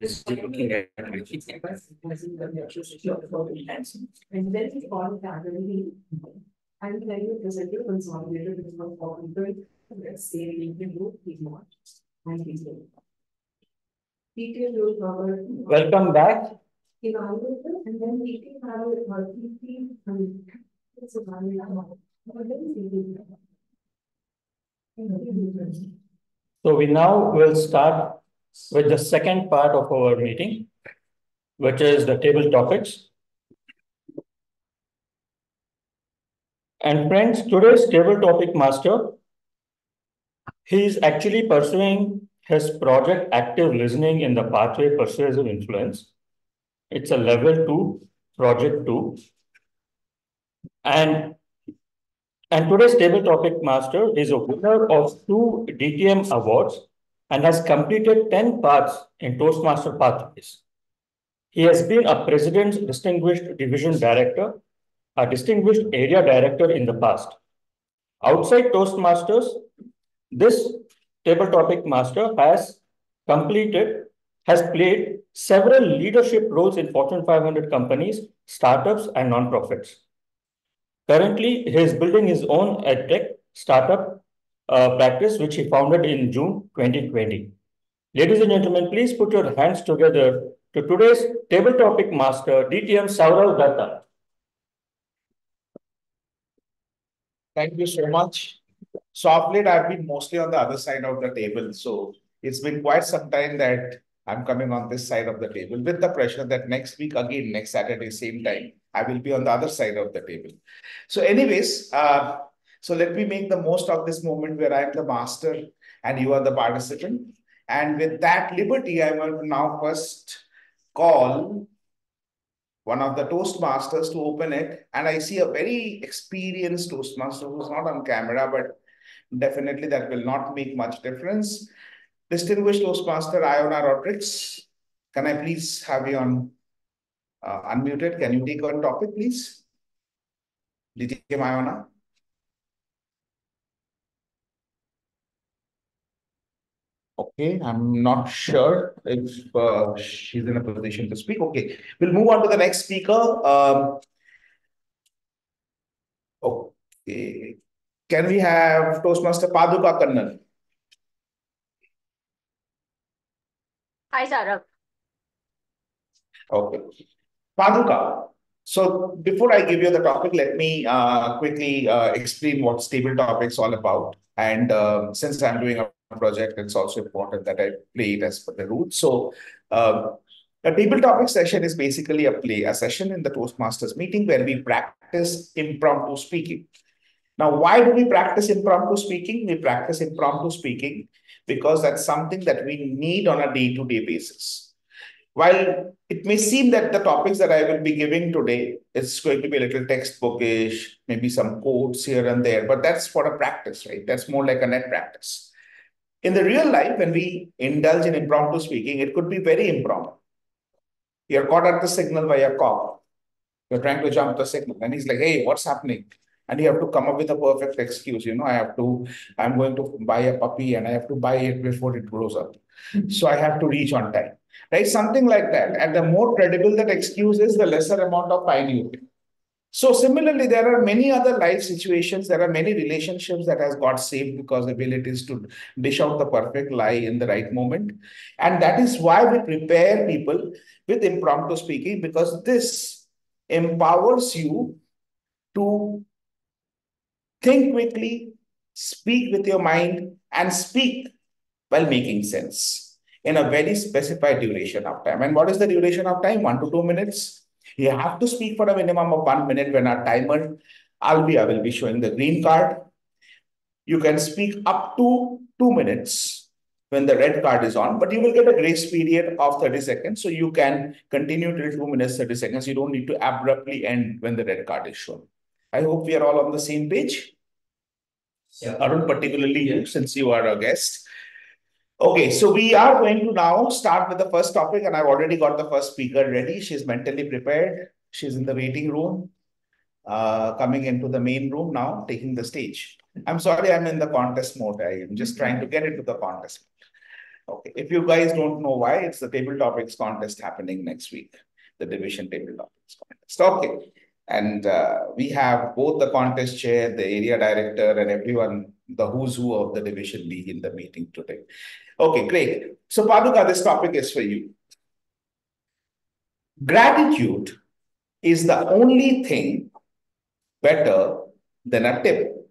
is looking at it. And then we call TAGL and then you present your consolidated result for people. Let's say we can do TMOD and TTM will cover. Welcome back. Evaluator and then we can have a TTM and it's a So we now will start with the second part of our meeting, which is the table topics. And friends, today's table topic master, he is actually pursuing his project active listening in the pathway persuasive influence. It's a level 2, project 2. And today's table topic master is a winner of 2 DTM awards and has completed 10 parts in Toastmaster pathways. He has been a President's Distinguished Division Director, a Distinguished Area Director in the past. Outside Toastmasters, this table topic master has played several leadership roles in Fortune 500 companies, startups, and nonprofits. Currently, he is building his own edtech startup practice, which he founded in June 2020. Ladies and gentlemen, please put your hands together to today's table topic master, TTM Sourav Dutta. Thank you so much. So of late, I've been mostly on the other side of the table. So it's been quite some time that I'm coming on this side of the table with the pressure that next week, again, next Saturday, same time, I will be on the other side of the table. So anyways, so let me make the most of this moment where I'm the master and you are the participant. And with that liberty, I will now first call one of the Toastmasters to open it. And I see a very experienced Toastmaster who's not on camera, but definitely that will not make much difference. Distinguished Toastmaster Iona Rodriguez, can I please have you on unmuted? Can you take on topic, please? DTM Iona. Okay, I'm not sure if she's in a position to speak. Okay, we'll move on to the next speaker. Okay, can we have Toastmaster Paduka Kannan? Hi, Saurabh. Okay, Paduka. So before I give you the topic, let me quickly explain what table topics all about. And since I'm doing a project, it's also important that I play it as per the rules. So a table topic session is basically a session in the Toastmasters meeting where we practice impromptu speaking. Now, why do we practice impromptu speaking? We practice impromptu speaking because that's something that we need on a day-to-day basis. While it may seem that the topics that I will be giving today is going to be a little textbookish, maybe some quotes here and there, but that's for a practice, right? That's more like a net practice. In the real life, when we indulge in impromptu speaking, it could be very impromptu. You're caught at the signal by a cop. You're trying to jump the signal. And he's like, hey, what's happening? And you have to come up with a perfect excuse. You know, I'm going to buy a puppy and I have to buy it before it grows up. So I have to reach on time, right? Something like that. And the more credible that excuse is, the lesser amount of fine you pay. So similarly, there are many other life situations. There are many relationships that has got saved because the abilities to dish out the perfect lie in the right moment. And that is why we prepare people with impromptu speaking, because this empowers you to think quickly, speak with your mind, and speak while making sense in a very specified duration of time. And what is the duration of time? 1 to 2 minutes. You have to speak for a minimum of 1 minute when our timer, Alvia, will be showing the green card. You can speak up to 2 minutes when the red card is on, but you will get a grace period of 30 seconds. So you can continue till 2 minutes, 30 seconds. You don't need to abruptly end when the red card is shown. I hope we are all on the same page. Yeah. Arun, particularly you, since you are a guest. Okay, so we are going to now start with the first topic, and I've already got the first speaker ready. She's mentally prepared. She's in the waiting room, coming into the main room now, taking the stage. I'm sorry, I'm in the contest mode. I am just trying to get into the contest mode. Okay, if you guys don't know why, it's the table topics contest happening next week, the division table topics contest. Okay, and we have both the contest chair, the area director, and everyone, the who's who of the division league in the meeting today. Okay, great. So Paduka, this topic is for you. Gratitude is the only thing better than a tip.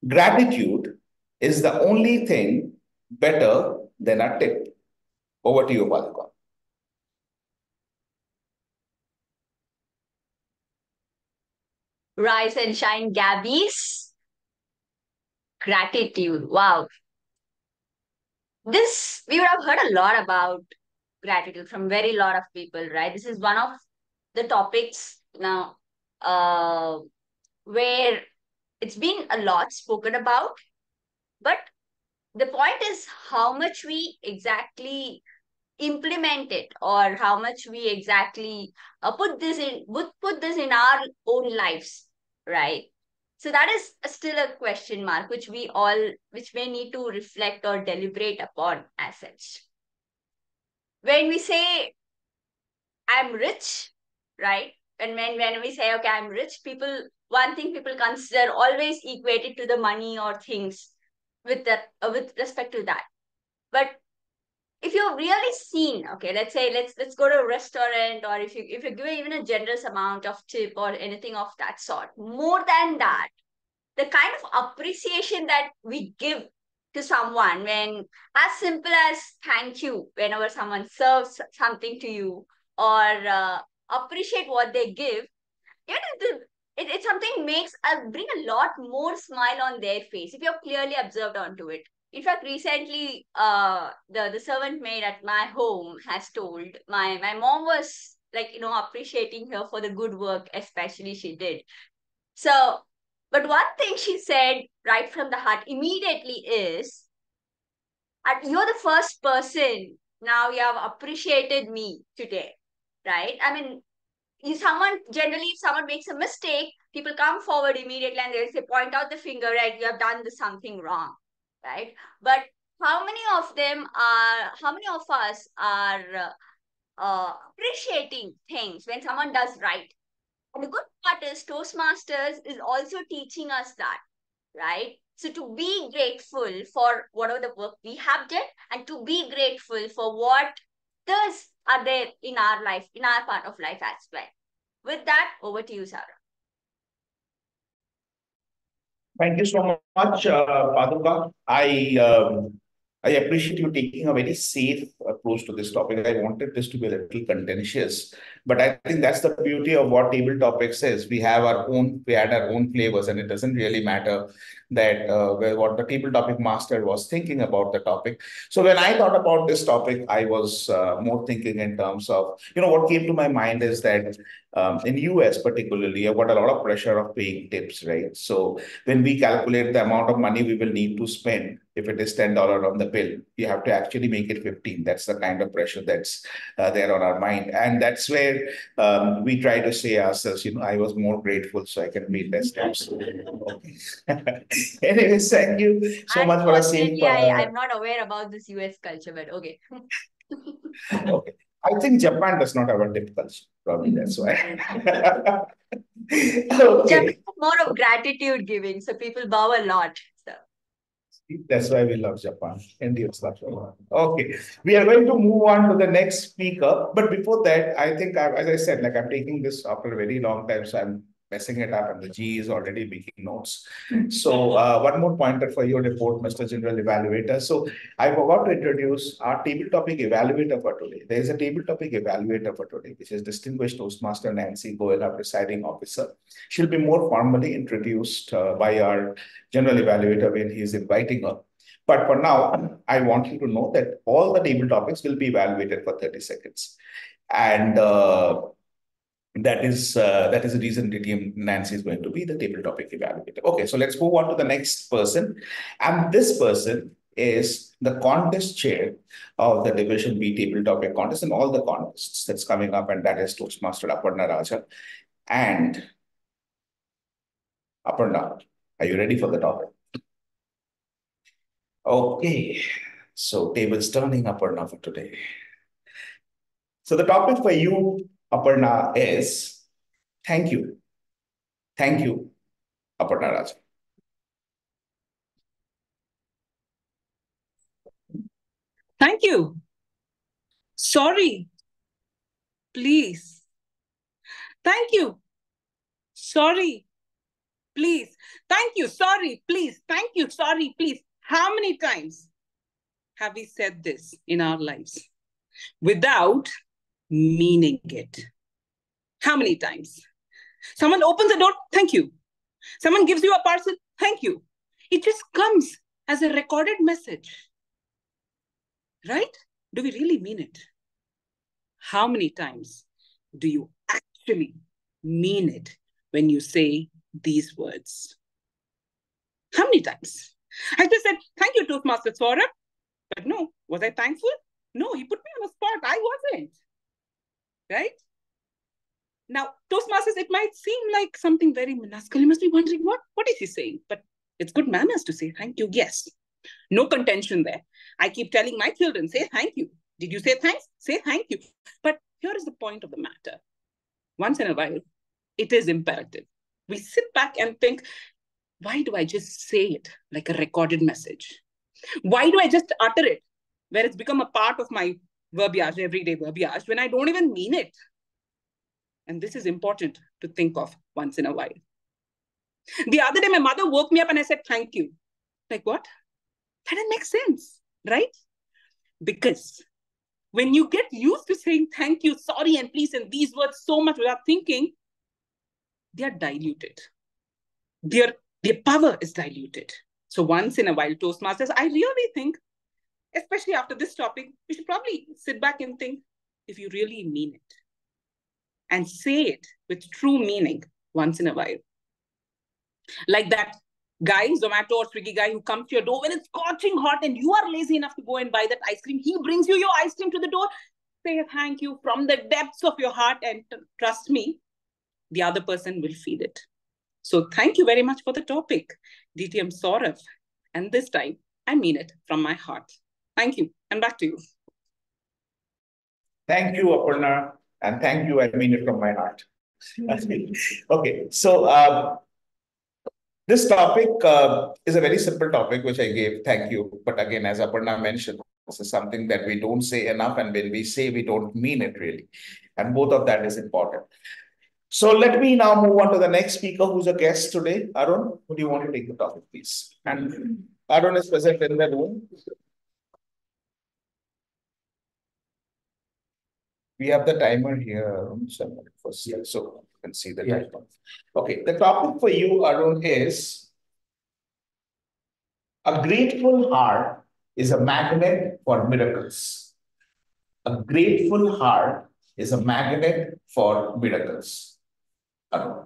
Gratitude is the only thing better than a tip. Over to you, Paduka. Rise and shine, Gabbys. Gratitude. Wow. This, we would have heard a lot about gratitude from very lot of people, right? This is one of the topics now where it's been a lot spoken about, but the point is how much we exactly implement it, or how much we exactly put this in our own lives, right? So that is still a question mark which may need to reflect or deliberate upon as such. When we say I'm rich, right? And when we say, okay, I'm rich, one thing people consider always equated to the money or things with respect to that. But if you've really seen, okay, let's say let's go to a restaurant, or if you're giving even a generous amount of tip or anything of that sort, more than that, the kind of appreciation that we give to someone, when as simple as thank you whenever someone serves something to you, or appreciate what they give, even if it's something bring a lot more smile on their face if you're clearly observed onto it. In fact, recently, the servant maid at my home has told my mom was appreciating her for the good work, especially she did. So, but one thing she said right from the heart immediately is, you're the first person now you have appreciated me today, right? I mean, if someone makes a mistake, people come forward immediately and they say, point out the finger, right? You have done something wrong, right? But how many of us are appreciating things when someone does right? And the good part is Toastmasters is also teaching us that, right? So to be grateful for whatever the work we have done, and to be grateful for what others are there in our life, in our part of life as well. With that, over to you, Sarah. Thank you so much, Paduka. I appreciate you taking a very safe approach to this topic. I wanted this to be a little contentious, but I think that's the beauty of what table topics is. We add our own flavors, and it doesn't really matter that what the table topic master was thinking about the topic. So when I thought about this topic, I was more thinking in terms of, what came to my mind is that in US particularly, I've got a lot of pressure of paying tips, right? So when we calculate the amount of money we will need to spend, if it is $10 on the bill, you have to actually make it 15. That's the kind of pressure that's there on our mind. And that's where we try to say ourselves, I was more grateful so I can pay less tips. Okay. Anyways, thank you so much for a safe... I'm not aware about this US culture, but okay. Okay. I think Japan does not have a tip culture. Probably that's why. Okay. Japan is more of gratitude giving, so people bow a lot. So. That's why we love Japan. Indians love Japan. Okay, we are going to move on to the next speaker. But before that, I think, as I said, I'm taking this after a very long time, so I'm messing it up, and the G is already making notes. So one more pointer for your report, Mr. General Evaluator. So I forgot to introduce our table topic evaluator for today. There is a table topic evaluator for today, which is Distinguished Toastmaster Nancy Goel, our presiding officer. She'll be more formally introduced by our General Evaluator when he is inviting her. But for now, I want you to know that all the table topics will be evaluated for 30 seconds. And that is the reason TTM Nancy is going to be the table topic evaluator. Okay, so let's move on to the next person. And this person is the contest chair of the Division B table topic contest and all the contests that's coming up, and that is Toastmaster Aparna Raja. And Aparna, are you ready for the topic? Okay, So tables turning, Aparna, for today. So the topic for you, Aparna, is thank you. Thank you, Aparna Raj. Thank you. Sorry. Please. Thank you. Sorry. Please. Thank you. Sorry. Please. Thank you. Sorry. Please. How many times have we said this in our lives without meaning it? How many times? Someone opens a door, thank you. Someone gives you a parcel, thank you. It just comes as a recorded message. Right? Do we really mean it? How many times do you actually mean it when you say these words? How many times? I just said, thank you, Toastmasters Sourav. But no, was I thankful? No, he put me on the spot. I wasn't. Right? Now, Toastmasters, it might seem like something very minuscule. You must be wondering, what is he saying? But it's good manners to say thank you. Yes. No contention there. I keep telling my children, say thank you. Did you say thanks? Say thank you. But here is the point of the matter. Once in a while, it is imperative. We sit back and think, why do I just say it like a recorded message? Why do I just utter it where it's become a part of my verbiage, everyday verbiage, when I don't even mean it? And this is important to think of once in a while. The other day, my mother woke me up and I said, thank you. Like what? That didn't make sense, right? Because when you get used to saying thank you, sorry, and please, and these words so much without thinking, they are diluted. Their power is diluted. So once in a while, Toastmasters, I really think, especially after this topic, we should probably sit back and think if you really mean it. And say it with true meaning once in a while. Like that guy, Zomato or Swiggy guy who comes to your door when it's scorching hot and you are lazy enough to go and buy that ice cream. He brings you your ice cream to the door. Say thank you from the depths of your heart, and trust me, the other person will feel it. So thank you very much for the topic, TTM Sourav. And this time, I mean it from my heart. Thank you. And back to you. Thank you, Aparna. And thank you, I mean it from my heart. Okay, so this topic is a very simple topic, which I gave, thank you. But again, as Aparna mentioned, this is something that we don't say enough, and when we say, we don't mean it really. And both of that is important. So let me now move on to the next speaker, who's a guest today. Arun, would you want to take the topic, please? And Arun is present in the room. We have the timer here, so you can see the timer. Okay, the topic for you, Arun, is a grateful heart is a magnet for miracles. A grateful heart is a magnet for miracles. Arun.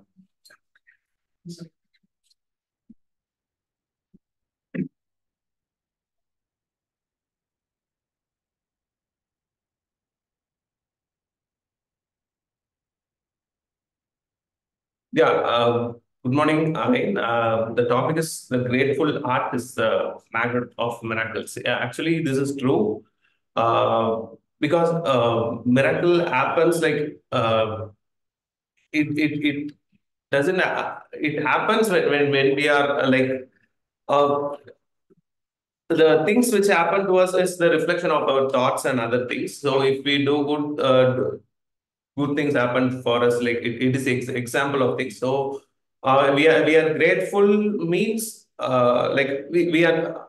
Yeah, good morning, Again, the topic is the grateful heart is the magnet of miracles. Yeah, actually, this is true because miracle happens like it doesn't it happens when we are like the things which happen to us is the reflection of our thoughts and other things. So if we do good things happen for us, like it is example of things. So we are grateful means like we are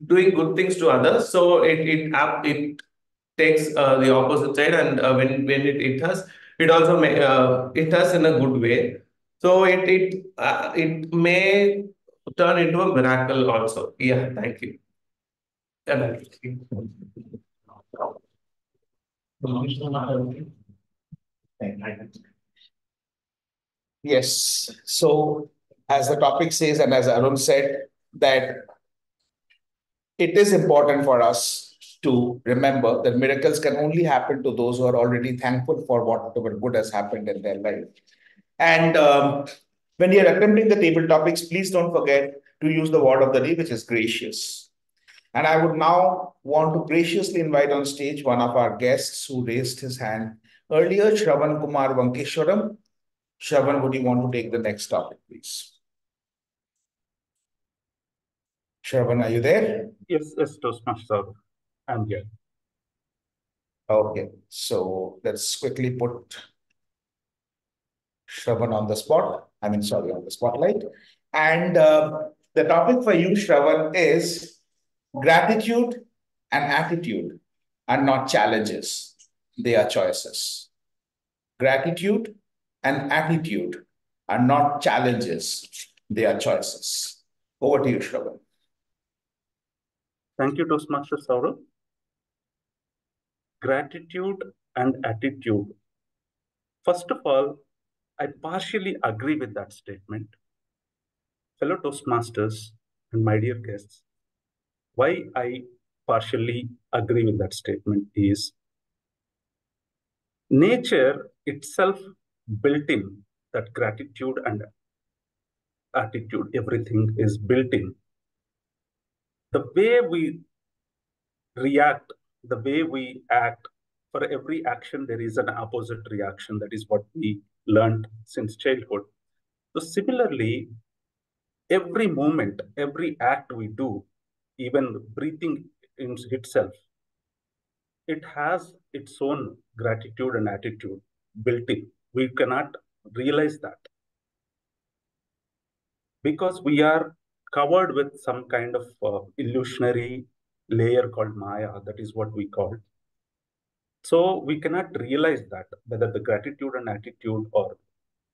doing good things to others. So it takes the opposite side, and when it has, it also it has in a good way. So it may turn into a miracle also. Yeah, thank you. Yes. So as the topic says, and as Arun said, that it is important for us to remember that miracles can only happen to those who are already thankful for whatever good has happened in their life. And when you're attempting the table topics, please don't forget to use the word of the day, which is gracious. And I would now want to graciously invite on stage one of our guests who raised his hand earlier, Shravan Kumar Vankeshwaram. Shravan, would you want to take the next topic, please? Shravan, are you there? Yes, Toastmaster, I'm here. Okay, so let's quickly put Shravan on the spot. On the spotlight. And the topic for you, Shravan, is gratitude and attitude are not challenges, they are choices. Gratitude and attitude are not challenges, they are choices. Over to you, Shravan. Thank you, Toastmaster Saurav. Gratitude and attitude. First of all, I partially agree with that statement. Fellow Toastmasters and my dear guests, why I partially agree with that statement is nature itself built in that gratitude and attitude, everything is built in. The way we react, the way we act, for every action, there is an opposite reaction. That is what we learned since childhood. So similarly, every moment, every act we do, even breathing in itself, it has its own gratitude and attitude built in. We cannot realize that because we are covered with some kind of illusionary layer called Maya. That is what we call. So we cannot realize that whether the gratitude and attitude or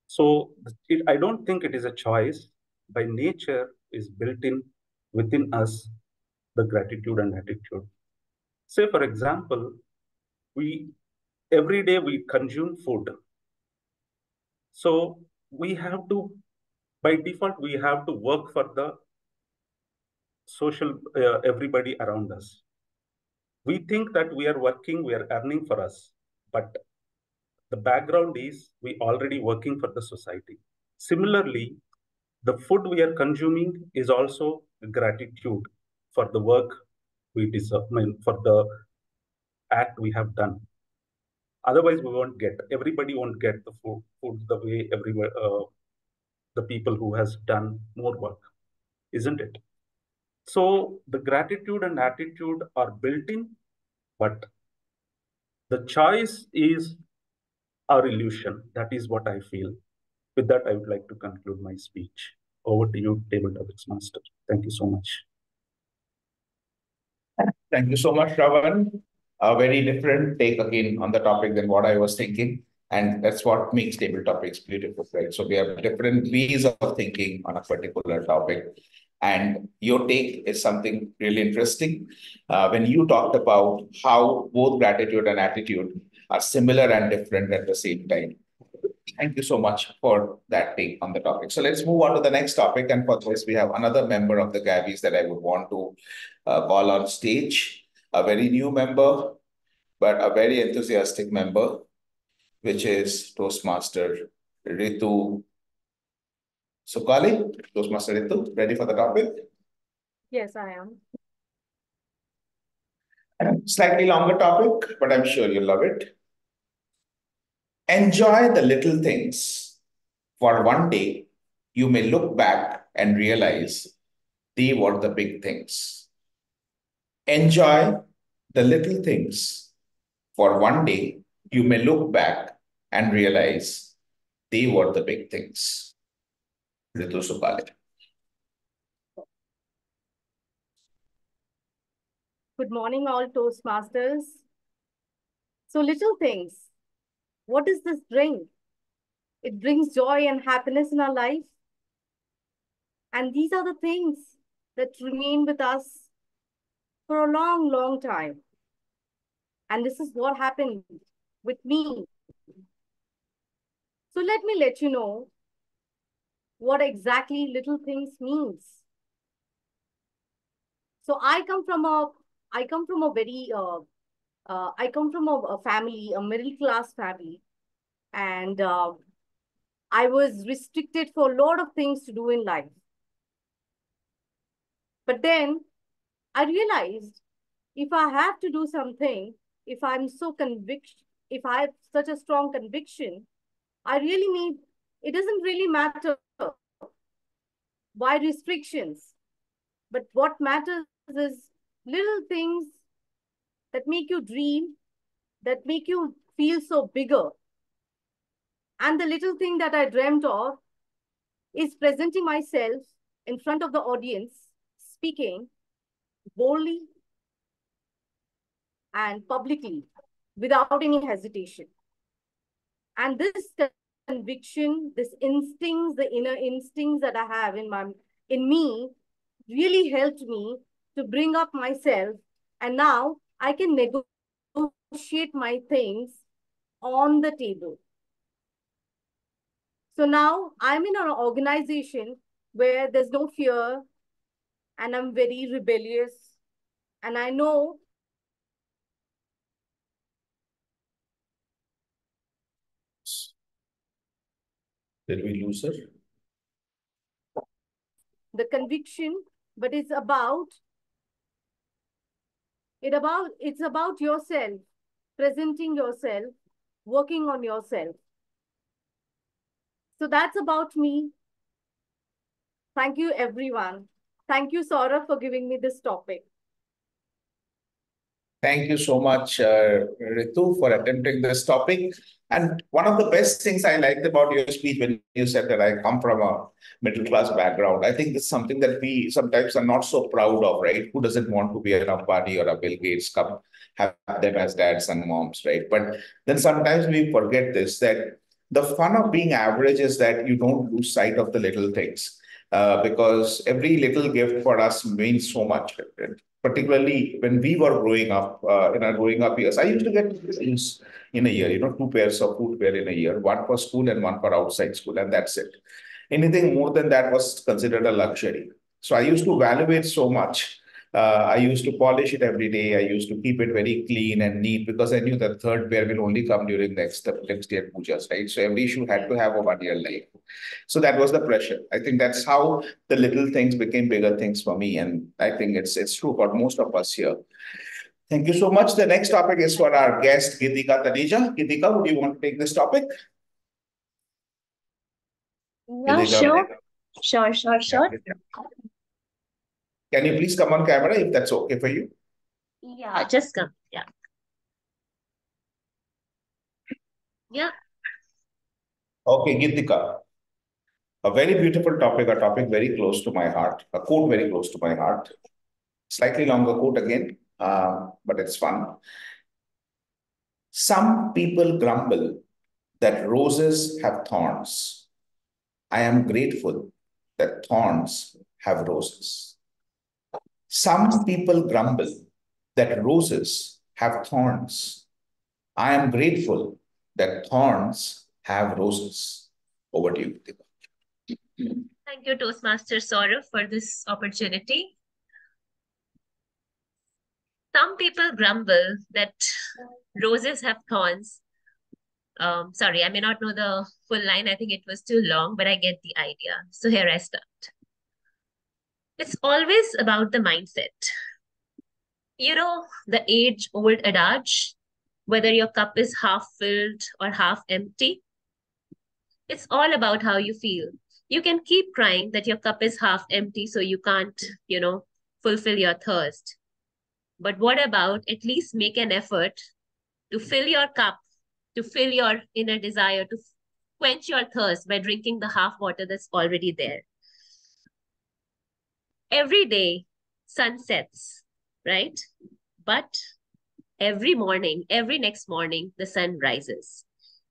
so. I don't think it is a choice. By nature is built in within us the gratitude and attitude. Say for example, every day we consume food. So we have to, by default, we have to work for the social everybody around us. We think that we are working, we are earning for us, but the background is we already working for the society. Similarly, the food we are consuming is also gratitude for the work we deserve, for the act we have done. Otherwise, we won't get, everybody won't get the food the way the people who has done more work, isn't it? So the gratitude and attitude are built in, but the choice is our illusion. That is what I feel. With that, I would like to conclude my speech. Over to you, Table Topics Master. Thank you so much. Thank you so much, Shravan. A very different take again on the topic than what I was thinking. And that's what makes table topics beautiful, right? So we have different ways of thinking on a particular topic. And your take is something really interesting. When you talked about how both gratitude and attitude are similar and different at the same time. Thank you so much for that take on the topic. So let's move on to the next topic. And for this, we have another member of the Gabbys that I would want to call on stage. A very new member, but a very enthusiastic member, which is Toastmaster Ritu Sukale. Toastmaster Ritu, ready for the topic? Yes, I am. Slightly longer topic, but I'm sure you'll love it. Enjoy the little things, for one day you may look back and realize they were the big things. Enjoy the little things, for one day you may look back and realize they were the big things. Ritu Sukale. Good morning, all Toastmasters. So, little things. What does this bring? It brings joy and happiness in our life. And these are the things that remain with us for a long, long time. And this is what happened with me. So let me let you know what exactly little things means. So I come from a family, a middle class family, and I was restricted for a lot of things to do in life. But then I realized if I have to do something, if I have such a strong conviction, I really need, it doesn't really matter why restrictions, but what matters is little things that make you dream, that make you feel so bigger. And the little thing that I dreamt of is presenting myself in front of the audience, speaking boldly and publicly without any hesitation. And this conviction, this instincts, the inner instincts that I have in me really helped me to bring up myself. And now I can negotiate my things on the table. So now I'm in an organization where there's no fear and I'm very rebellious. And I know Did we lose her? the conviction, but it's about yourself, presenting yourself, working on yourself. So that's about me. Thank you, everyone. Thank you, Saurav, for giving me this topic. Thank you so much, Ritu, for attempting this topic. And one of the best things I liked about your speech when you said that I come from a middle class background, I think it's something that we sometimes are not so proud of, right? Who doesn't want to be an Ambani or a Bill Gates, come have them as dads and moms, right? But then sometimes we forget this, that the fun of being average is that you don't lose sight of the little things. Because every little gift for us means so much. Particularly when we were growing up, in our growing up years, I used to get 2 things in a year, 2 pairs of footwear in a year, one for school and one for outside school, and that's it. Anything more than that was considered a luxury. So I used to value it so much. I used to polish it every day. I used to keep it very clean and neat because I knew that third pair will only come during next year pujas, right? So every shoe had to have a 1 year life. So that was the pressure. I think that's how the little things became bigger things for me. And I think it's true for most of us here. Thank you so much. The next topic is for our guest, Gitika Taneja. Gitika, would you want to take this topic? Yeah, sure. Sure. Can you please come on camera if that's okay for you? Yeah, just come. Yeah. Yeah. Okay, Gitika. A very beautiful topic, a topic very close to my heart, a quote very close to my heart. Slightly longer quote again, but it's fun. Some people grumble that roses have thorns. I am grateful that thorns have roses. Some people grumble that roses have thorns. I am grateful that thorns have roses. Over to you, Deepa. Thank you, Toastmaster Saurav, for this opportunity. Some people grumble that roses have thorns. Sorry, I may not know the full line. I think it was too long, but I get the idea. So here I start. It's always about the mindset. The age-old adage, whether your cup is half filled or half empty, it's all about how you feel. You can keep crying that your cup is half empty, so you can't, fulfill your thirst. But what about at least make an effort to fill your cup, to fill your inner desire, to quench your thirst by drinking the half water that's already there. Every day, sun sets, right? But every morning, every next morning, the sun rises.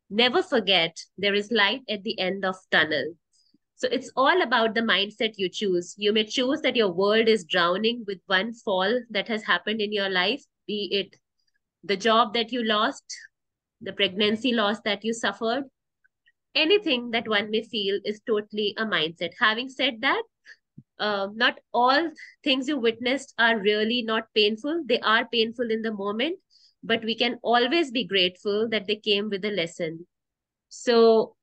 Never forget, there is light at the end of tunnel. So it's all about the mindset you choose. You may choose that your world is drowning with one fall that has happened in your life, be it the job that you lost, the pregnancy loss that you suffered. Anything that one may feel is totally a mindset. Having said that, not all things you witnessed are really not painful. They are painful in the moment, but we can always be grateful that they came with a lesson. So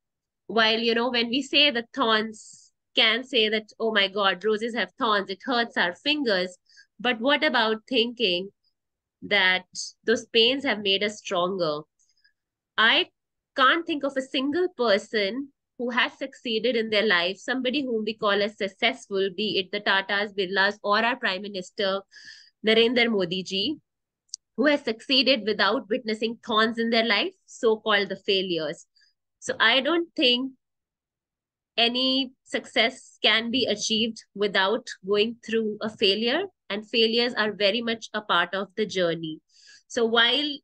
while, when we say that thorns, can say that, oh my God, roses have thorns, it hurts our fingers. But what about thinking that those pains have made us stronger? I can't think of a single person who has succeeded in their life, somebody whom we call as successful, be it the Tatas, Birlas, or our Prime Minister, Narendra Modi ji, who has succeeded without witnessing thorns in their life, so-called the failures. So I don't think any success can be achieved without going through a failure, and failures are very much a part of the journey. So while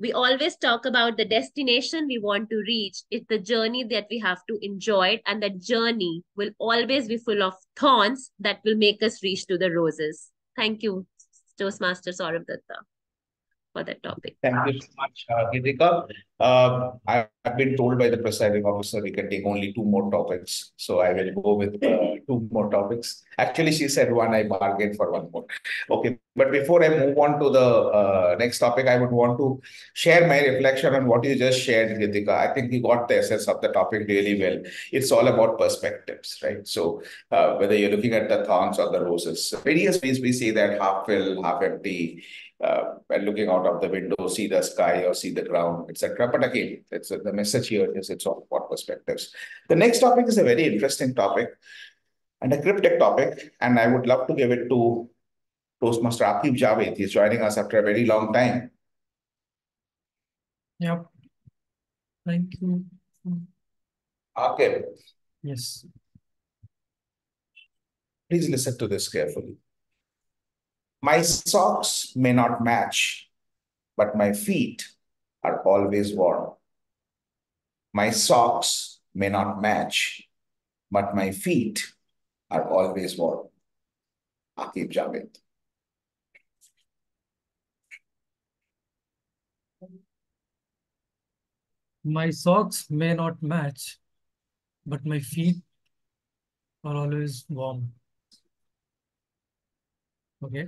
we always talk about the destination we want to reach, it's the journey that we have to enjoy, and that journey will always be full of thorns that will make us reach to the roses. Thank you, Toastmaster Sourav Dutta, for that topic. Thank you so much, Deepa. I've been told by the presiding officer we can take only 2 more topics. So I will go with 2 more topics. Actually, she said 1, I bargained for 1 more. Okay, but before I move on to the next topic, I would want to share my reflection on what you just shared, Deepa. I think you got the essence of the topic really well. It's all about perspectives, right? So whether you're looking at the thorns or the roses, various ways we see that half full, half empty, and looking out of the window, see the sky or see the ground, etc. But again, it's the message here is it's all about perspectives. The next topic is a very interesting topic and a cryptic topic, and I would love to give it to Toastmaster Aqib Javed. He's joining us after a very long time. Yep. Thank you. Aqib, Yes. please listen to this carefully. My socks may not match, but my feet are always warm. My socks may not match, but my feet are always warm. Aqib Javed. My socks may not match, but my feet are always warm. Okay.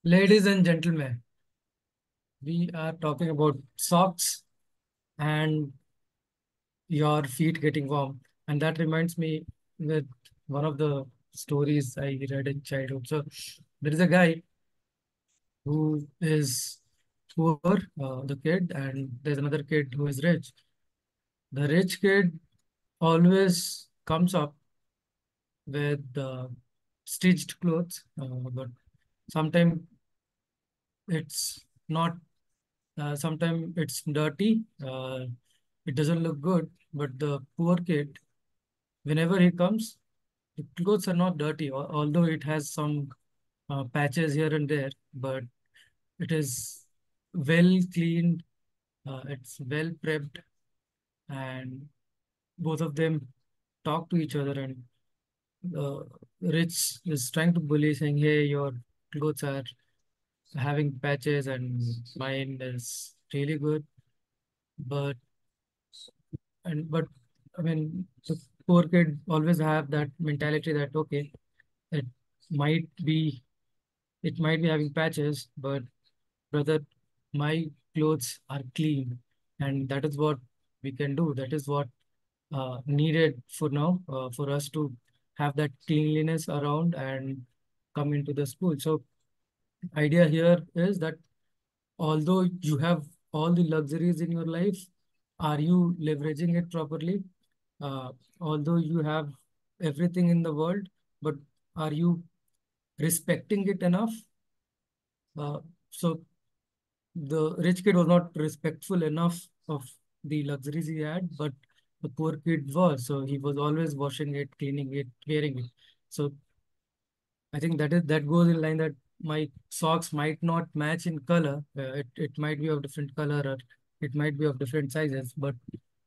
Ladies and gentlemen, we are talking about socks and your feet getting warm. And that reminds me with one of the stories I read in childhood. So there is a guy who is poor, the kid, and there's another kid who is rich. The rich kid always comes up with stitched clothes, but sometimes it's not, sometimes it's dirty, it doesn't look good, but the poor kid, whenever he comes, the clothes are not dirty, although it has some patches here and there, but it is well cleaned, it's well prepped, and both of them talk to each other, and Rich is trying to bully, saying, "Hey, your clothes are having patches and mine is really good." But but I mean, the poor kid always have that mentality that okay, it might be having patches, but brother, my clothes are clean, and that is what we can do. That is what needed for now, for us to have that cleanliness around and come into the school. So idea here is that although you have all the luxuries in your life, are you leveraging it properly? Although you have everything in the world, but are you respecting it enough? So the rich kid was not respectful enough of the luxuries he had, but the poor kid was. So he was always washing it, cleaning it, wearing it. So I think that goes in line that my socks might not match in color. It might be of different color, or it might be of different sizes, but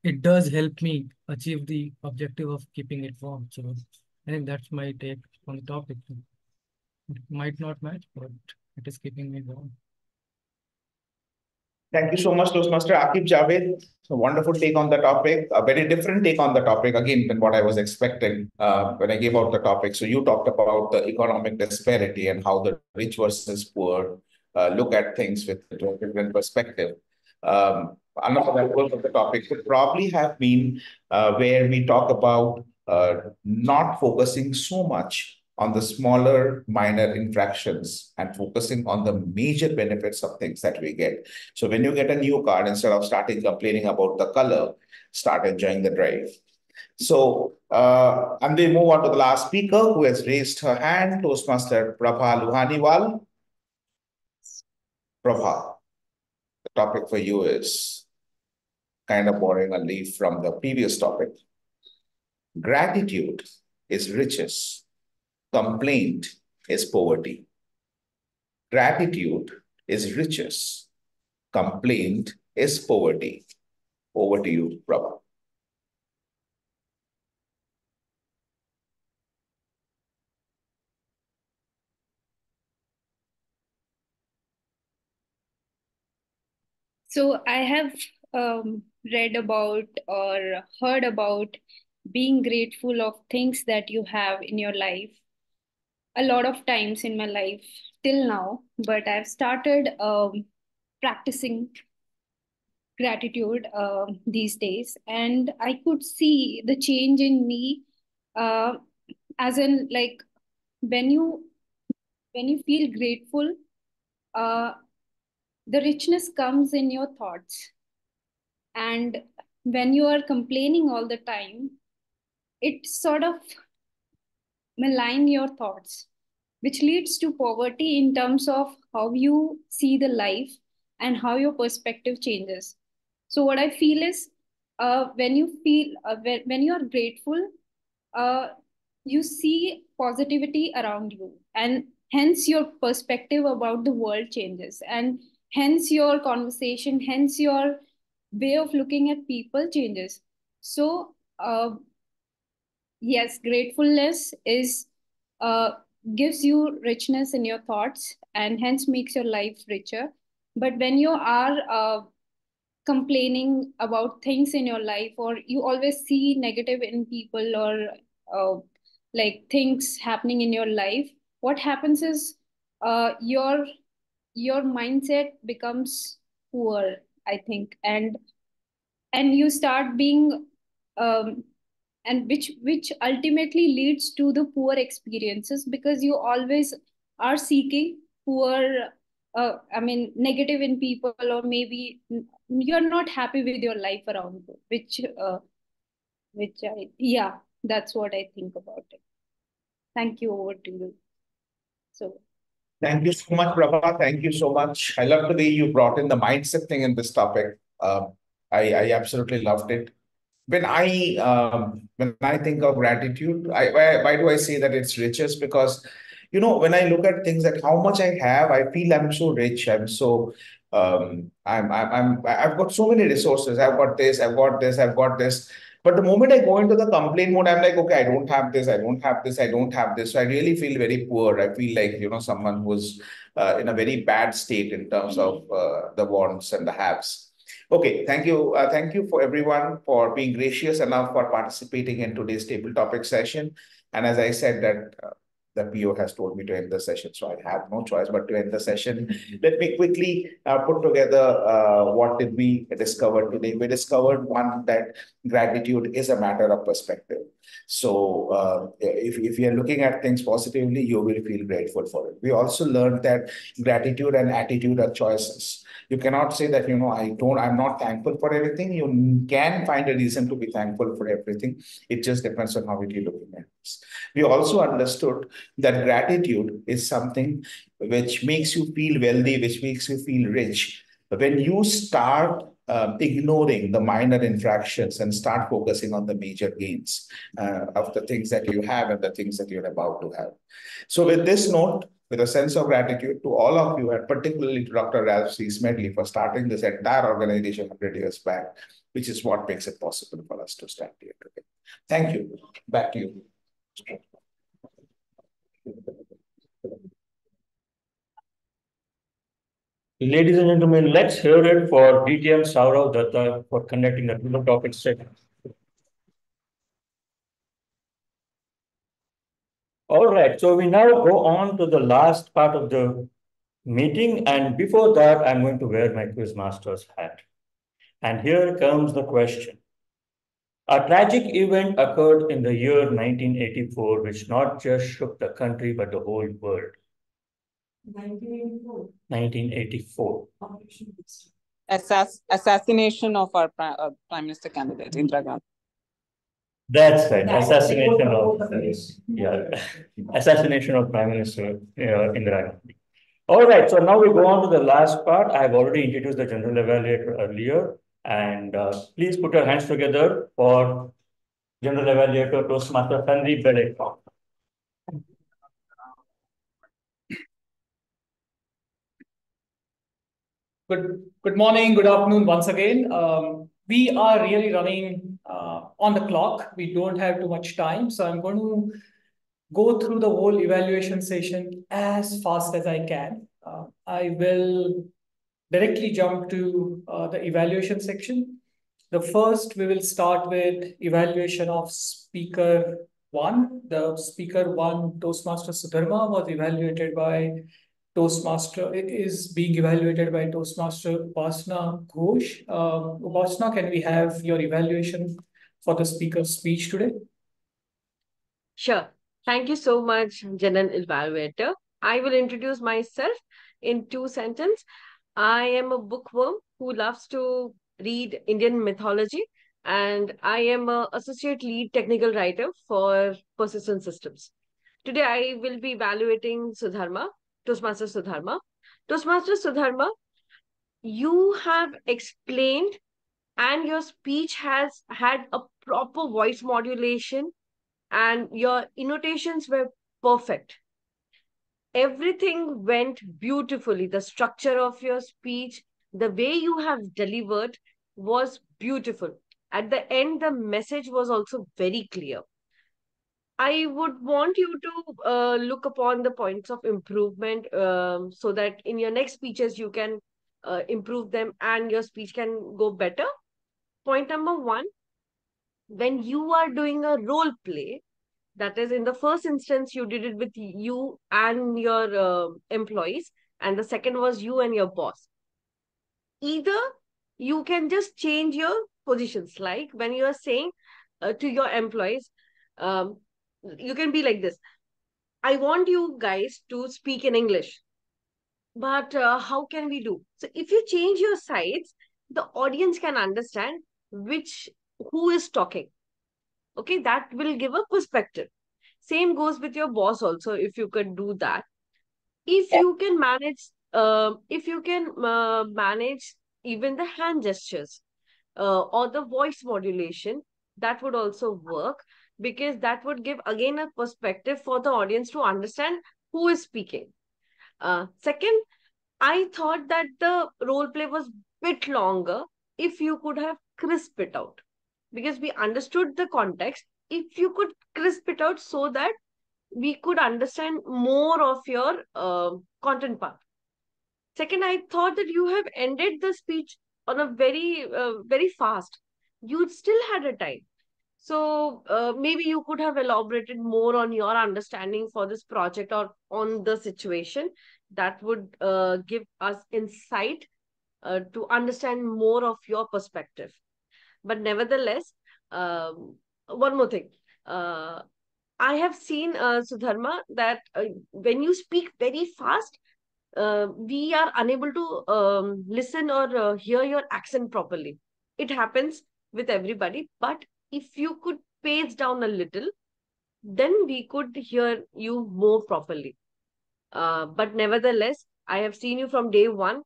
it does help me achieve the objective of keeping it warm. So I think that's my take on the topic. It might not match, but it is keeping me warm. Thank you so much, Toastmaster Aqib Javed. A wonderful take on the topic, a very different take on the topic, again, than what I was expecting when I gave out the topic. So you talked about the economic disparity and how the rich versus poor look at things with a different perspective. Another level of the topic could probably have been where we talk about not focusing so much on the smaller minor infractions and focusing on the major benefits of things that we get. So when you get a new card, instead of starting complaining about the color, start enjoying the drive. So, and we move on to the last speaker who has raised her hand, Toastmaster Prabha Luhaniwal. Prabha, the topic for you is kind of borrowing a leaf from the previous topic. Gratitude is riches. Complaint is poverty. Gratitude is riches. Complaint is poverty. Over to you, Prabha. So I have read about or heard about being grateful of things that you have in your life a lot of times in my life till now, but I've started practicing gratitude these days, and I could see the change in me, uh, as in like when you feel grateful, uh, the richness comes in your thoughts, and when you are complaining all the time, it sort of malign your thoughts, which leads to poverty in terms of how you see the life and how your perspective changes. So what I feel is, when you are grateful, uh, you see positivity around you, and hence your perspective about the world changes, and hence your conversation, hence your way of looking at people changes. So yes, gratefulness is uh, gives you richness in your thoughts and hence makes your life richer. But when you are complaining about things in your life, or you always see negative in people, or like things happening in your life, what happens is your mindset becomes poor, I think, and you start being um, and which ultimately leads to the poor experiences, because you always are seeking poor, I mean negative in people, or maybe you're not happy with your life around you, which I yeah, that's what I think about it. Thank you. Over to you. So Thank you so much, Prabha. Thank you so much. I love the way you brought in the mindset thing in this topic. I absolutely loved it. When I think of gratitude, why do I say that it's riches? Because when I look at things, that how much I have, I feel I'm so rich. I've got so many resources. I've got this, I've got this, I've got this. But the moment I go into the complaint mode, I'm like, okay, I don't have this, I don't have this, I don't have this. So I really feel very poor. I feel like, someone who's in a very bad state in terms of the wants and the haves. Okay, thank you. Thank you for everyone for being gracious enough for participating in today's table topic session. And as I said that the PO has told me to end the session, so I have no choice but to end the session. Let me quickly put together what did we discover today. We discovered one, that gratitude is a matter of perspective. So if you're looking at things positively, you will feel grateful for it. We also learned that gratitude and attitude are choices. You cannot say that, I'm not thankful for everything. You can find a reason to be thankful for everything. It just depends on how you're looking at this. We also understood that gratitude is something which makes you feel wealthy, which makes you feel rich. But when you start ignoring the minor infractions and start focusing on the major gains of the things that you have and the things that you're about to have. So with this note, with a sense of gratitude to all of you, and particularly to Dr. Ralph C. Smedley for starting this entire organization 100 years back, which is what makes it possible for us to stand here today. Thank you. Back to you. Ladies and gentlemen, let's hear it for TTM Sourav Dutta for conducting the table topic session. All right, so we now go on to the last part of the meeting, and before that, I'm going to wear my quiz master's hat. And here comes the question. A tragic event occurred in the year 1984, which not just shook the country but the whole world. 1984. 1984. Assassination of our Prime Minister candidate, Indira Gandhi. That's right. Assassination of assassination of Prime Minister Indira Gandhi. All right. So now we go on to the last part. I have already introduced the general evaluator earlier, and please put your hands together for general evaluator Toastmaster Sandeep Belekar. Good morning, good afternoon once again. We are really running on the clock. We don't have too much time, so I'm going to go through the whole evaluation session as fast as I can. I will directly jump to the evaluation section. The first, we will start with evaluation of speaker one. The speaker one, Toastmaster Sudharma, was evaluated by Toastmaster. It is being evaluated by Toastmaster Upasana Ghosh. Upasana, can we have your evaluation for the speaker's speech today? Sure. Thank you so much, General Evaluator. I will introduce myself in 2 sentences. I am a bookworm who loves to read Indian mythology, and I am an associate lead technical writer for persistent systems. Today, I will be evaluating Sudharma, Toastmaster Sudharma. Toastmaster Sudharma, you have explained and your speech has had a proper voice modulation and your annotations were perfect. Everything went beautifully. The structure of your speech, the way you have delivered was beautiful. At the end, the message was also very clear. I would want you to look upon the points of improvement so that in your next speeches, you can improve them and your speech can go better. Point number 1, when you are doing a role play, that is, in the first instance, you did it with you and your employees, and the second was you and your boss. Either you can just change your positions, like when you are saying to your employees, you can be like this: I want you guys to speak in English, but how can we do? So if you change your sides, the audience can understand who is talking. Okay, that will give a perspective. Same goes with your boss also, if you could do that. If you can manage even the hand gestures or the voice modulation, that would also work, because that would give again a perspective for the audience to understand who is speaking. Second, I thought that the role play was bit longer if you could have crisped it out, because we understood the context. If you could crisp it out so that we could understand more of your content part. Second, I thought that you have ended the speech on a very fast. You still had a time. So maybe you could have elaborated more on your understanding for this project or on the situation. That would give us insight to understand more of your perspective. But nevertheless, one more thing. I have seen, Sudharma, that when you speak very fast, we are unable to listen or hear your accent properly. It happens with everybody, but if you could pace down a little, then we could hear you more properly. But nevertheless, I have seen you from day one.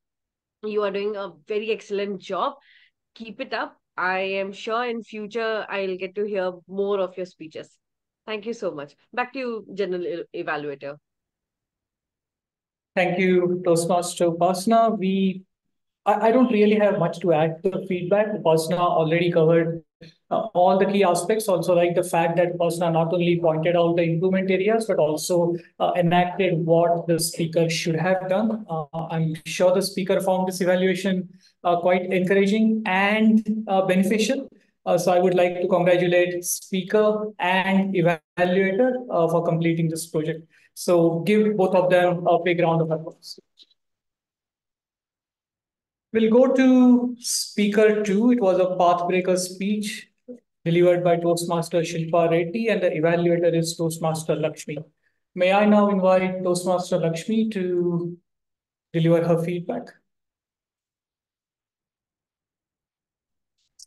You are doing a very excellent job. Keep it up. I am sure in future I'll get to hear more of your speeches. Thank you so much. Back to you, General Evaluator. Thank you, Toastmaster Upasana. I don't really have much to add to the feedback. Upasana already covered all the key aspects. Also, like the fact that Upasana not only pointed out the improvement areas, but also enacted what the speaker should have done. I'm sure the speaker found this evaluation quite encouraging and beneficial. So I would like to congratulate speaker and evaluator for completing this project. So give both of them a big round of applause. We'll go to speaker 2. It was a pathbreaker speech. delivered by Toastmaster Shilpa Reddy, and the evaluator is Toastmaster Lakshmi. May I now invite Toastmaster Lakshmi to deliver her feedback?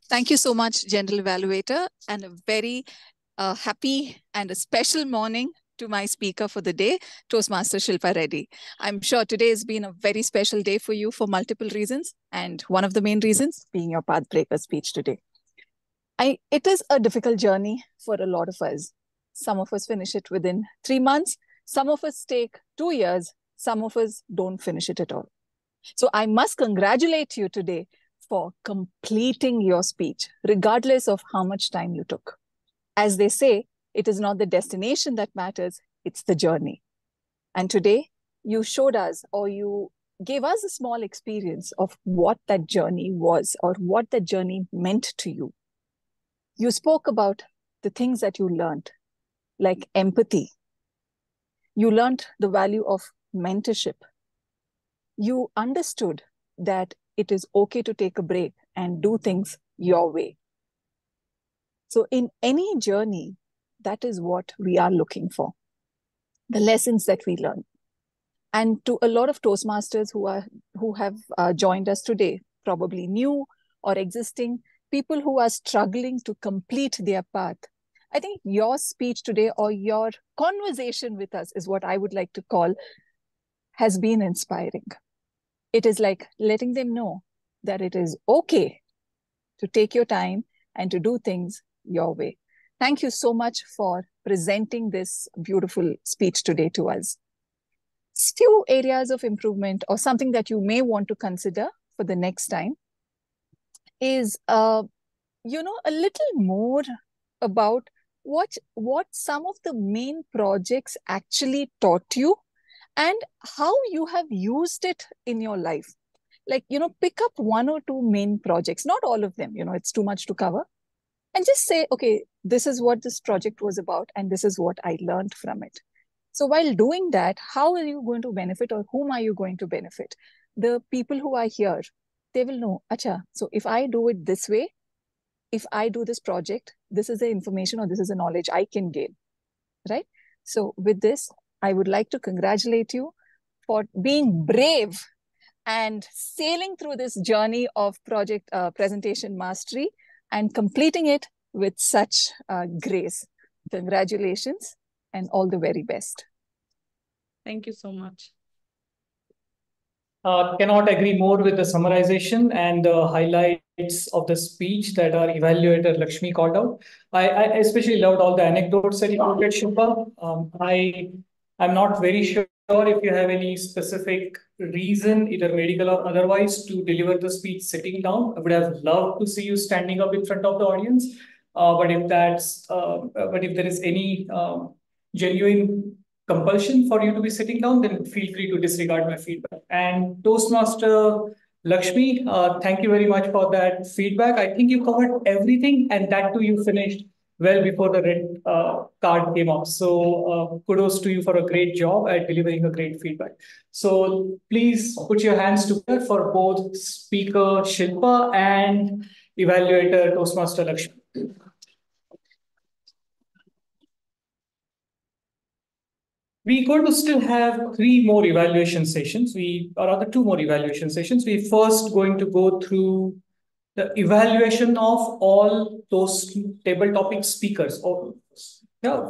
Thank you so much, General Evaluator, and a very happy and a special morning to my speaker for the day, Toastmaster Shilpa Reddy. I'm sure today has been a very special day for you for multiple reasons, and one of the main reasons being your Pathbreaker speech today. It is a difficult journey for a lot of us. Some of us finish it within 3 months, some of us take 2 years, some of us don't finish it at all. So I must congratulate you today for completing your speech, regardless of how much time you took. As they say, it is not the destination that matters, it's the journey. And today, you showed us, or you gave us a small experience of what that journey was, or what that journey meant to you. You spoke about the things that you learned, like empathy. You learned the value of mentorship. You understood that it is okay to take a break and do things your way. So in any journey, that is what we are looking for, the lessons that we learn. And to a lot of Toastmasters who have joined us today, probably new or existing, people who are struggling to complete their path, I think your speech today, or your conversation with us, is what I would like to call, has been inspiring. It is like letting them know that it is okay to take your time and to do things your way. Thank you so much for presenting this beautiful speech today to us. Few areas of improvement, or something that you may want to consider for the next time, is a little more about what some of the main projects actually taught you and how you have used it in your life. Like, pick up 1 or 2 main projects, not all of them, it's too much to cover. And just say, okay, this is what this project was about, and this is what I learned from it. So while doing that, how are you going to benefit, or whom are you going to benefit? The people who are here, they will know, acha, so if I do it this way, if I do this project, this is the information or this is the knowledge I can gain, right? So with this, I would like to congratulate you for being brave and sailing through this journey of project presentation mastery and completing it with such grace. Congratulations and all the very best. Thank you so much. Cannot agree more with the summarization and the highlights of the speech that our evaluator Lakshmi called out. I especially loved all the anecdotes that you quoted, Shilpa. I'm not very sure if you have any specific reason, either medical or otherwise, to deliver the speech sitting down. I would have loved to see you standing up in front of the audience. But if there is any genuine compulsion for you to be sitting down, then feel free to disregard my feedback. And Toastmaster Lakshmi, thank you very much for that feedback. I think you covered everything, and that too you finished well before the red card came up. So kudos to you for a great job at delivering a great feedback. So please put your hands together for both speaker Shilpa and evaluator Toastmaster Lakshmi. We're going to still have 3 more evaluation sessions. Or rather 2 more evaluation sessions. We're first going to go through the evaluation of all those table topic speakers. We'll start.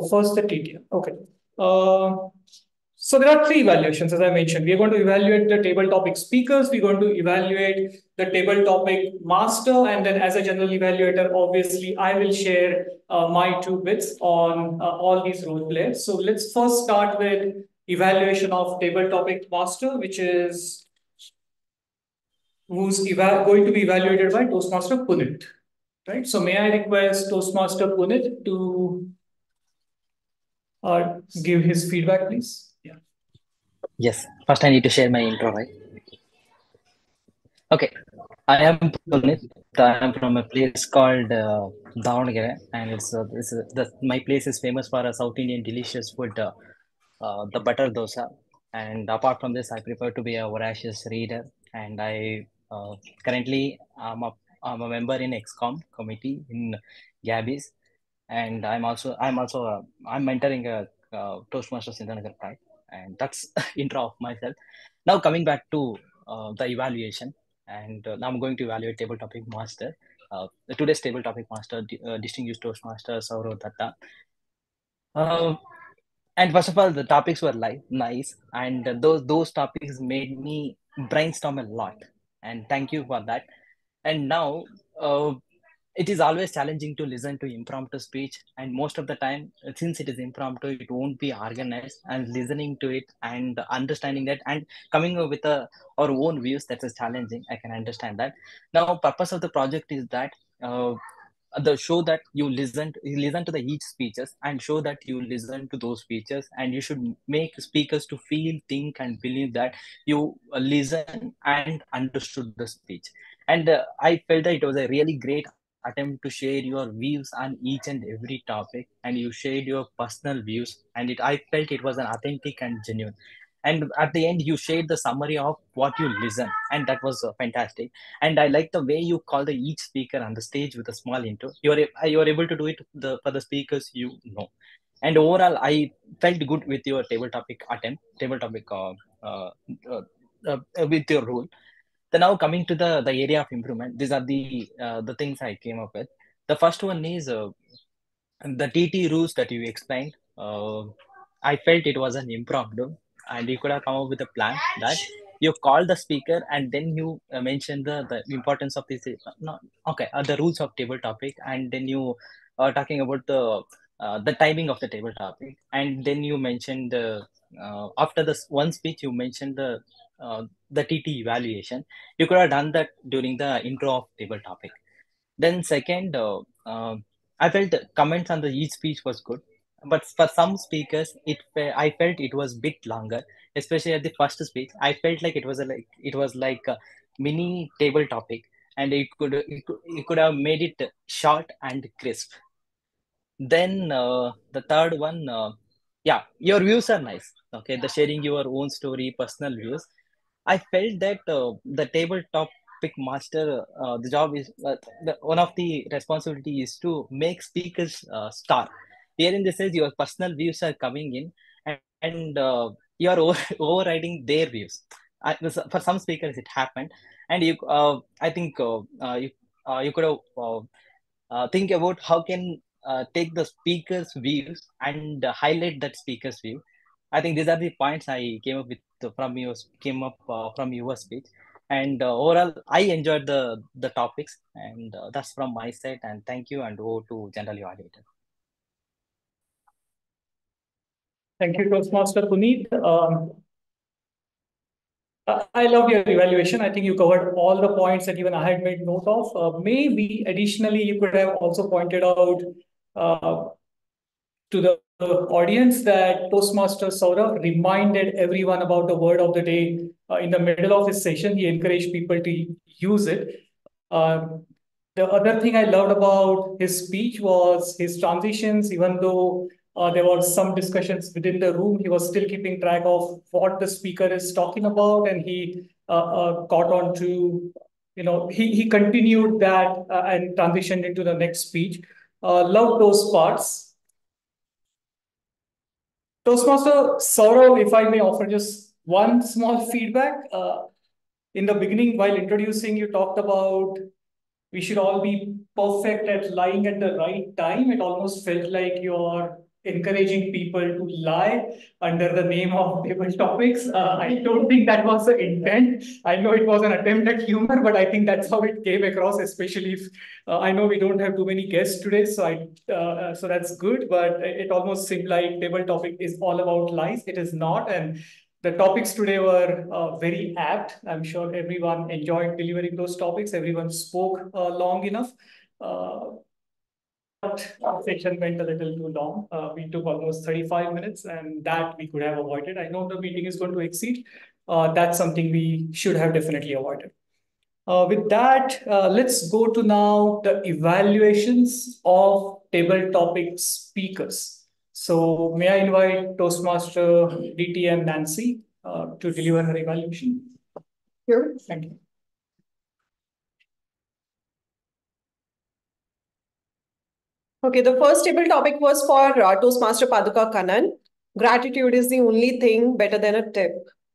First the TTM. Okay. So there are 3 evaluations, as I mentioned. We are going to evaluate the table topic speakers. We're going to evaluate the table topic master. And then as a general evaluator, obviously, I will share my 2 bits on all these role players. So let's first start with evaluation of table topic master, which is who's going to be evaluated by Toastmaster Punith. Right. So may I request Toastmaster Punith to give his feedback, please? Yes, first I need to share my intro, right? Okay, I am Punith. I am from a place called Davangere, and my place is famous for a South Indian delicious food, the butter dosa. And apart from this, I prefer to be a voracious reader, and I Currently, I'm a member in XCOM committee in Gabbys, and I'm mentoring a Toastmasters International Pride, and that's intro of myself. Now coming back to the evaluation, and now I'm going to evaluate table topic master. Today's table topic master, distinguished Toastmaster Sourav Dutta. And first of all, the topics were nice, and those topics made me brainstorm a lot. And thank you for that. And now, it is always challenging to listen to impromptu speech, and most of the time, since it is impromptu, it won't be organized. And listening to it and understanding that and coming up with our own views, that's a challenging. I can understand that. Now, purpose of the project is that. The show that you listen to the each speeches and show that you listen to those speeches, and you should make speakers to feel, think, and believe that you listen and understood the speech. And I felt that it was a really great attempt to share your views on each and every topic, and you shared your personal views, and I felt it was an authentic and genuine. And at the end, you shared the summary of what you listen, and that was fantastic. And I like the way you call the each speaker on the stage with a small intro. You are able to do it for the speakers you know. And overall, I felt good with your table topic uh, uh, with your role. Then now coming to the area of improvement, these are the things I came up with. The first one is the TT rules that you explained. I felt it was an impromptu, and you could have come up with a plan that you call the speaker and then you mention the importance of this. No, okay, the rules of table topic, and then you are talking about the timing of the table topic, and then you mentioned after this one speech you mentioned the TT evaluation. You could have done that during the intro of table topic. Then second, I felt the comments on the each speech was good, but for some speakers, I felt it was bit longer, especially at the first speech. I felt like it was like a mini table topic, and you could have made it short and crisp. Then the third one, yeah, your views are nice. Okay, the sharing your own story, personal views. I felt that the table topic master, the job is one of the responsibility is to make speakers star. Here in this is your personal views are coming in, and you are overriding their views. For some speakers, it happened, and I think you could have think about how can take the speaker's views and highlight that speaker's view. I think these are the points I came up with from your speech, and overall I enjoyed the topics, and that's from my side. And thank you, and over to General Evaluator. Thank you, Toastmaster Punith. I love your evaluation. I think you covered all the points that even I had made note of. Maybe additionally, you could have also pointed out to the audience that Toastmaster Sourav reminded everyone about the word of the day in the middle of his session. He encouraged people to use it. The other thing I loved about his speech was his transitions. Even though there were some discussions within the room, he was still keeping track of what the speaker is talking about, and he caught on to, he continued that and transitioned into the next speech. Loved those parts. Toastmaster Sourav, if I may offer just one small feedback. In the beginning, while introducing, you talked about we should all be perfect at lying at the right time. It almost felt like you're encouraging people to lie under the name of table topics. I don't think that was the intent. I know it was an attempt at humor, but I think that's how it came across, especially if I know we don't have too many guests today, so that's good, but it almost seemed like table topic is all about lies. It is not, and the topics today were very apt. I'm sure everyone enjoyed delivering those topics. Everyone spoke long enough. Our session went a little too long. We took almost 35 minutes, and that we could have avoided. I know the meeting is going to exceed. That's something we should have definitely avoided. With that, let's go to now the evaluations of table topic speakers. So may I invite Toastmaster DTM Nancy to deliver her evaluation? Sure. Thank you. Okay, the first table topic was for Toastmaster Paduka Kannan. Gratitude is the only thing better than a tip.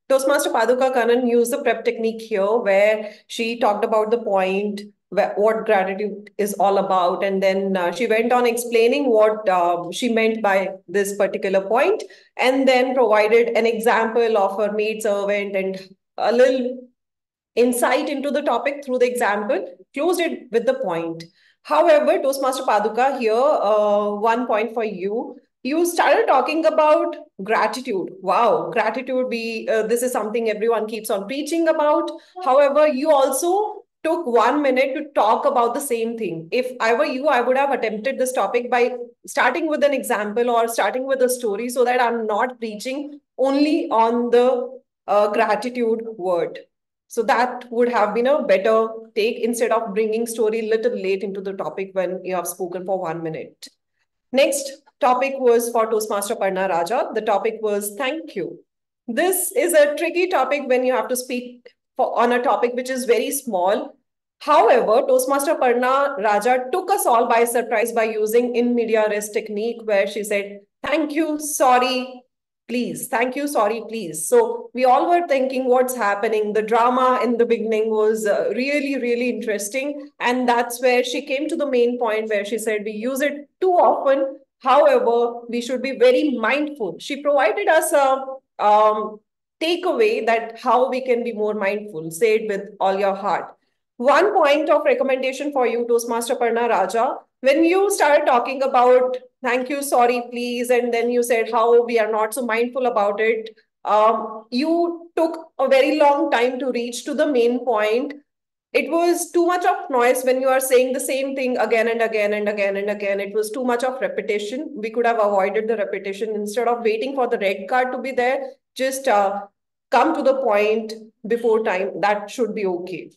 Toastmaster Paduka Kannan used the prep technique here where she talked about the point, what gratitude is all about. And then she went on explaining what she meant by this particular point, and then provided an example of her maidservant and a little insight into the topic through the example, closed it with the point. However, Toastmaster Paduka, here, 1 point for you. You started talking about gratitude. Wow, gratitude, this is something everyone keeps on preaching about. However, you also took 1 minute to talk about the same thing. If I were you, I would have attempted this topic by starting with an example or starting with a story so that I'm not preaching only on the gratitude word. So that would have been a better take instead of bringing story little late into the topic when you have spoken for 1 minute. Next topic was for Toastmaster Parna Raja. The topic was thank you. This is a tricky topic when you have to speak on a topic which is very small. However, Toastmaster Parna Raja took us all by surprise by using in media res technique where she said, thank you, sorry, please. Thank you, sorry, please. So we all were thinking what's happening. The drama in the beginning was really, really interesting. And that's where she came to the main point where she said we use it too often. However, we should be very mindful. She provided us a takeaway that how we can be more mindful. Say it with all your heart. 1 point of recommendation for you, Toastmaster Parna Raja. When you started talking about thank you, sorry, please, and then you said how we are not so mindful about it, you took a very long time to reach to the main point. It was too much of noise when you are saying the same thing again and again and again and again. It was too much of repetition. We could have avoided the repetition instead of waiting for the red card to be there. Just come to the point before time. That should be okay.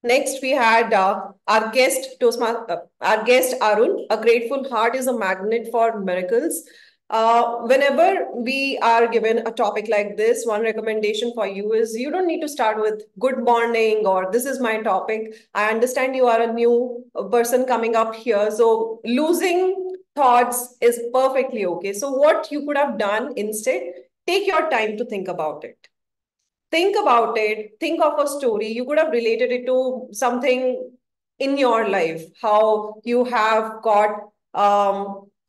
Next, we had our guest Arun. A grateful heart is a magnet for miracles. Whenever we are given a topic like this, one recommendation for you is you don't need to start with good morning or this is my topic. I understand you are a new person coming up here. So losing thoughts is perfectly okay. So what you could have done instead, take your time to think about it. Think about it, think of a story. You could have related it to something in your life, how you have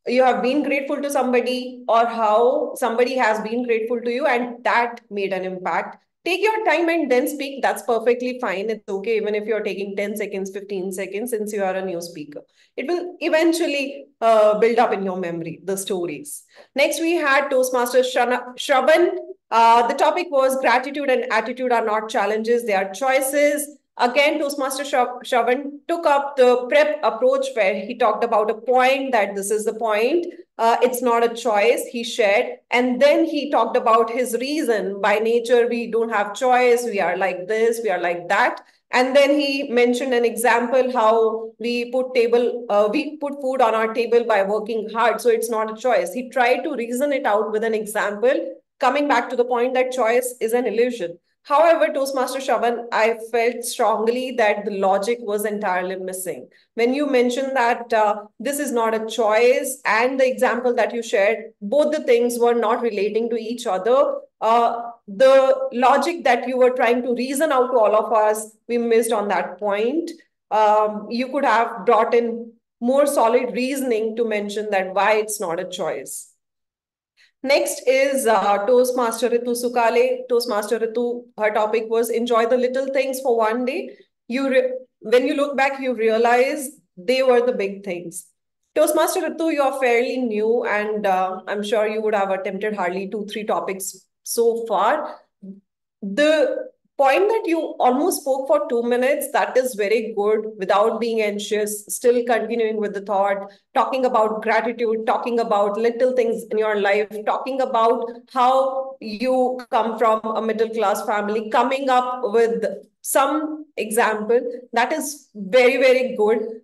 you have been grateful to somebody or how somebody has been grateful to you and that made an impact. Take your time and then speak. That's perfectly fine. It's okay even if you're taking 10 seconds, 15 seconds, since you are a new speaker. It will eventually build up in your memory, the stories. Next, we had Toastmaster Shravan. The topic was gratitude and attitude are not challenges, they are choices. Again, Toastmaster Shravan took up the prep approach where he talked about a point that this is the point. It's not a choice, he shared. And then he talked about his reason. By nature, we don't have choice. We are like this, we are like that. And then he mentioned an example how we put food on our table by working hard. So it's not a choice. He tried to reason it out with an example, coming back to the point that choice is an illusion. However, Toastmaster Shravan, I felt strongly that the logic was entirely missing. When you mentioned that this is not a choice and the example that you shared, both the things were not relating to each other. The logic that you were trying to reason out to all of us, we missed on that point. You could have brought in more solid reasoning to mention that why it's not a choice. Next is Toastmaster Ritu Sukale. Toastmaster Ritu, her topic was enjoy the little things for one day. When you look back, you realize they were the big things. Toastmaster Ritu, you are fairly new and I'm sure you would have attempted hardly 2-3 topics so far. The point that you almost spoke for 2 minutes, that is very good without being anxious, still continuing with the thought, talking about gratitude, talking about little things in your life, talking about how you come from a middle class family, coming up with some example. That is very, very good.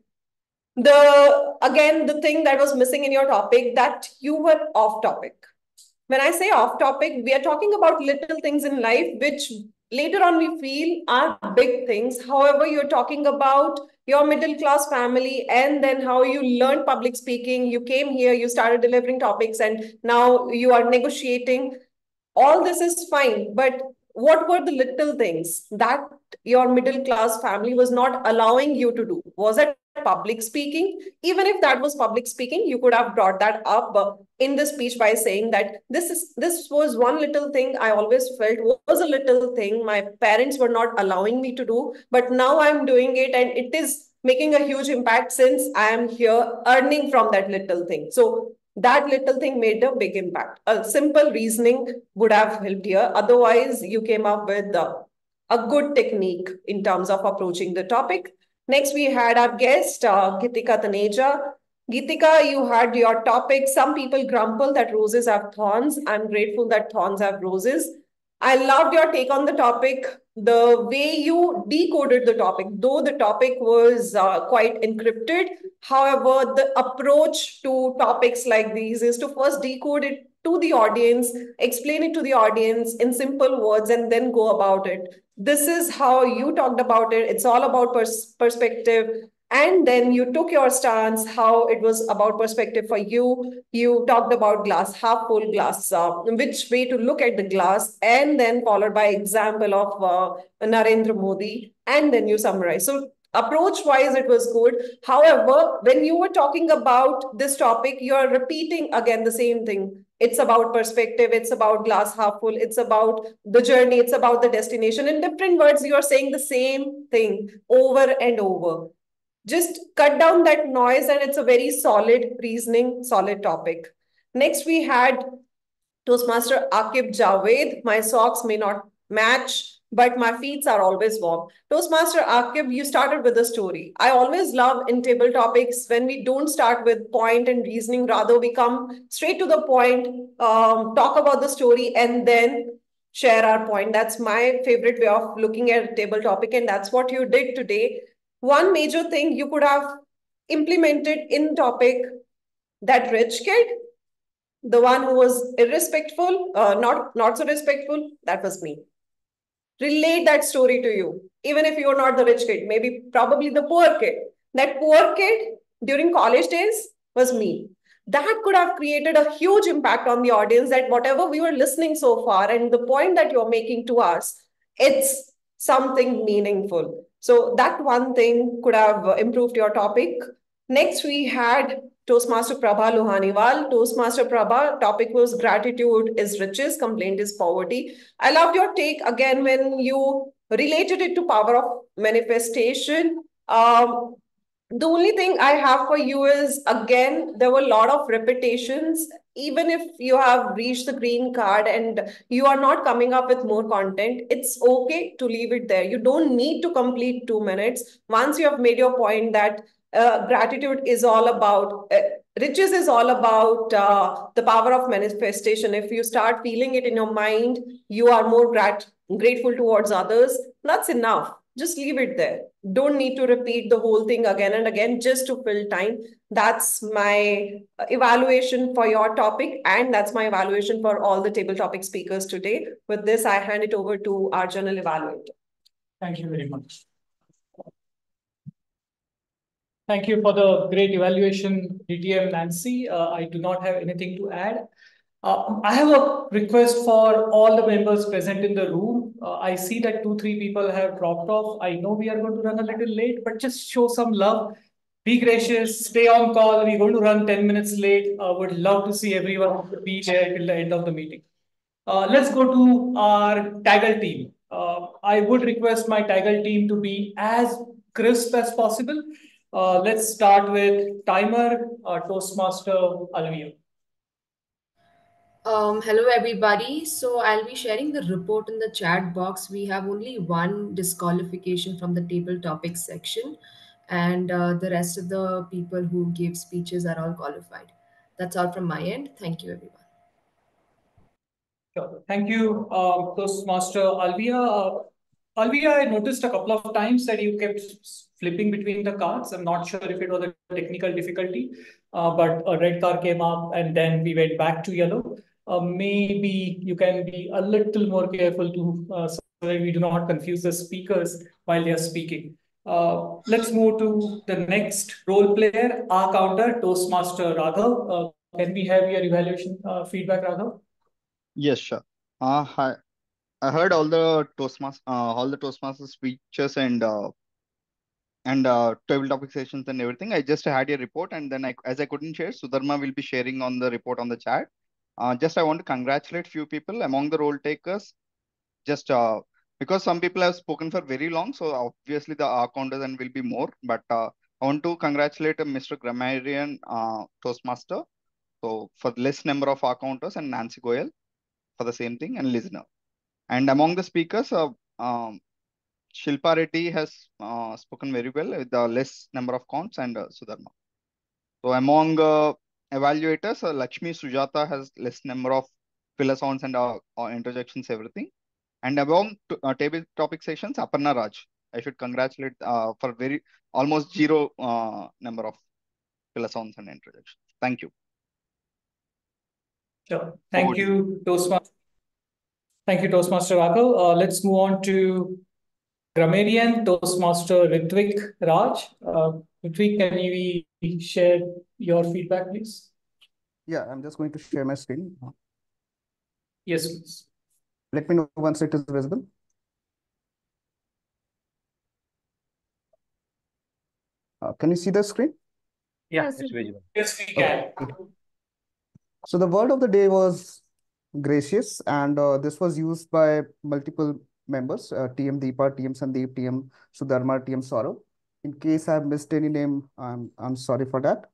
The thing that was missing in your topic, that you were off topic. When I say off topic, we are talking about little things in life which later on we feel are big things. However, you're talking about your middle class family and then how you learned public speaking. You came here, you started delivering topics, and now you are negotiating. All this is fine, but what were the little things that your middle class family was not allowing you to do? Was it public speaking? Even if that was public speaking, you could have brought that up in the speech by saying that this was one little thing I always felt was a little thing my parents were not allowing me to do, but now I'm doing it and it is making a huge impact since I am here earning from that little thing. So that little thing made a big impact. A simple reasoning would have helped here. Otherwise, you came up with a good technique in terms of approaching the topic. Next, we had our guest, Gitika Taneja. Gitika, you had your topic. Some people grumble that roses have thorns. I'm grateful that thorns have roses. I loved your take on the topic, the way you decoded the topic, though the topic was quite encrypted. However, the approach to topics like these is to first decode it to the audience, explain it to the audience in simple words, and then go about it. This is how you talked about it. It's all about perspective. And then you took your stance, how it was about perspective for you. You talked about glass half full, glass, which way to look at the glass, and then followed by example of Narendra Modi, and then you summarize. So approach-wise, it was good. However, when you were talking about this topic, you're repeating again the same thing. It's about perspective. It's about glass half full. It's about the journey. It's about the destination. In different words, you're saying the same thing over and over. Just cut down that noise and it's a very solid reasoning, solid topic. Next, we had Toastmaster Akib Javed. My socks may not match, but my feet are always warm. Toastmaster Akib, you started with a story. I always love in table topics when we don't start with point and reasoning, rather we come straight to the point, talk about the story and then share our point. That's my favorite way of looking at a table topic, and that's what you did today. One major thing you could have implemented in topic, that rich kid, the one who was irrespectful, not so respectful, that was me. Relate that story to you, even if you're not the rich kid, maybe probably the poor kid. That poor kid during college days was me. That could have created a huge impact on the audience, that whatever we were listening so far and the point that you're making to us, it's something meaningful. So that one thing could have improved your topic. Next, we had Toastmaster Prabha Lohaniwal. Toastmaster Prabha, topic was gratitude is riches, complaint is poverty. I loved your take again when you related it to power of manifestation. The only thing I have for you is, again, there were a lot of repetitions. Even if you have reached the green card and you are not coming up with more content, it's okay to leave it there. You don't need to complete 2 minutes. Once you have made your point that gratitude is all about, riches is all about the power of manifestation. If you start feeling it in your mind, you are more grateful towards others. That's enough. Just leave it there. Don't need to repeat the whole thing again and again just to fill time. That's my evaluation for your topic, and that's my evaluation for all the table topic speakers today. With this, I hand it over to our general evaluator. Thank you very much. Thank you for the great evaluation, DTM Nancy. I do not have anything to add. I have a request for all the members present in the room. I see that 2-3 people have dropped off. I know we are going to run a little late, but just show some love. Be gracious, stay on call. We're going to run 10 minutes late. Would love to see everyone be there till the end of the meeting. Let's go to our TAGL team. I would request my TAGL team to be as crisp as possible. Let's start with timer, Toastmaster Alvia. Hello everybody. So I'll be sharing the report in the chat box. We have only one disqualification from the table topics section, and the rest of the people who gave speeches are all qualified. That's all from my end. Thank you everyone. Sure. Thank you, Toastmaster Alvia. Alvia, I noticed a couple of times that you kept flipping between the cards. I'm not sure if it was a technical difficulty, but a red card came up and then we went back to yellow. Maybe you can be a little more careful to that we do not confuse the speakers while they are speaking. Let's move to the next role player, our counter, Toastmaster Raghav. Can we have your evaluation feedback, Raghav? Yes, sure. Hi. I heard all the Toastmasters speeches and table topic sessions and everything. I just had a report, and then as I couldn't share, Sudharma will be sharing on the report on the chat. Just I want to congratulate few people among the role takers. Just because some people have spoken for very long, so obviously the counters and will be more. But I want to congratulate Mr. Grammarian Toastmaster. So for less number of counters, and Nancy Goel for the same thing, and listener. And among the speakers, Shilpa Reddy has spoken very well with the less number of counts, and Sudharma. So among evaluators, Lakshmi Sujata has less number of filler sounds and interjections, everything. And among table topic sessions, Aparna Raj, I should congratulate for almost zero number of filler sounds and interjections. Thank you. Sure. Thank you, Toastmaster. Thank you, Toastmaster Raghav. Let's move on to Grammarian Toastmaster Ritwik Raj. Ritwik, can you share your feedback, please? Yeah, I'm just going to share my screen. Yes, please. Let me know once it is visible. Can you see the screen? Yeah, it's visible. Yes, we can. Okay. So the word of the day was gracious, and this was used by multiple members, TM Deepa, TM Sandeep, TM Sudharma, TM Sourav. In case I have missed any name, I'm sorry for that.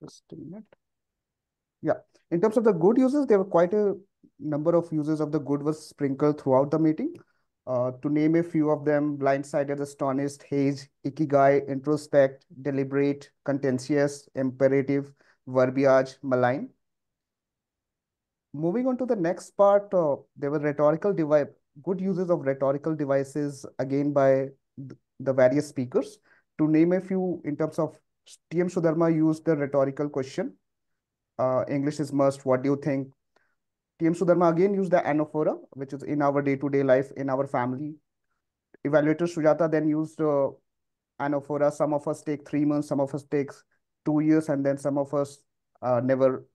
Just a minute. Yeah, in terms of the good uses, there were quite a number of uses of the good was sprinkled throughout the meeting. To name a few of them: blindsided, astonished, haze, ikigai, introspect, deliberate, contentious, imperative, verbiage, malign. Moving on to the next part, there were good uses of rhetorical devices again by the various speakers. To name a few, in terms of TM Sudharma used the rhetorical question. English is must, what do you think? TM Sudharma again used the anaphora, which is in our day-to-day life, in our family. Evaluator Sujata then used anaphora. Some of us take 3 months, some of us takes 2 years, and then some of us never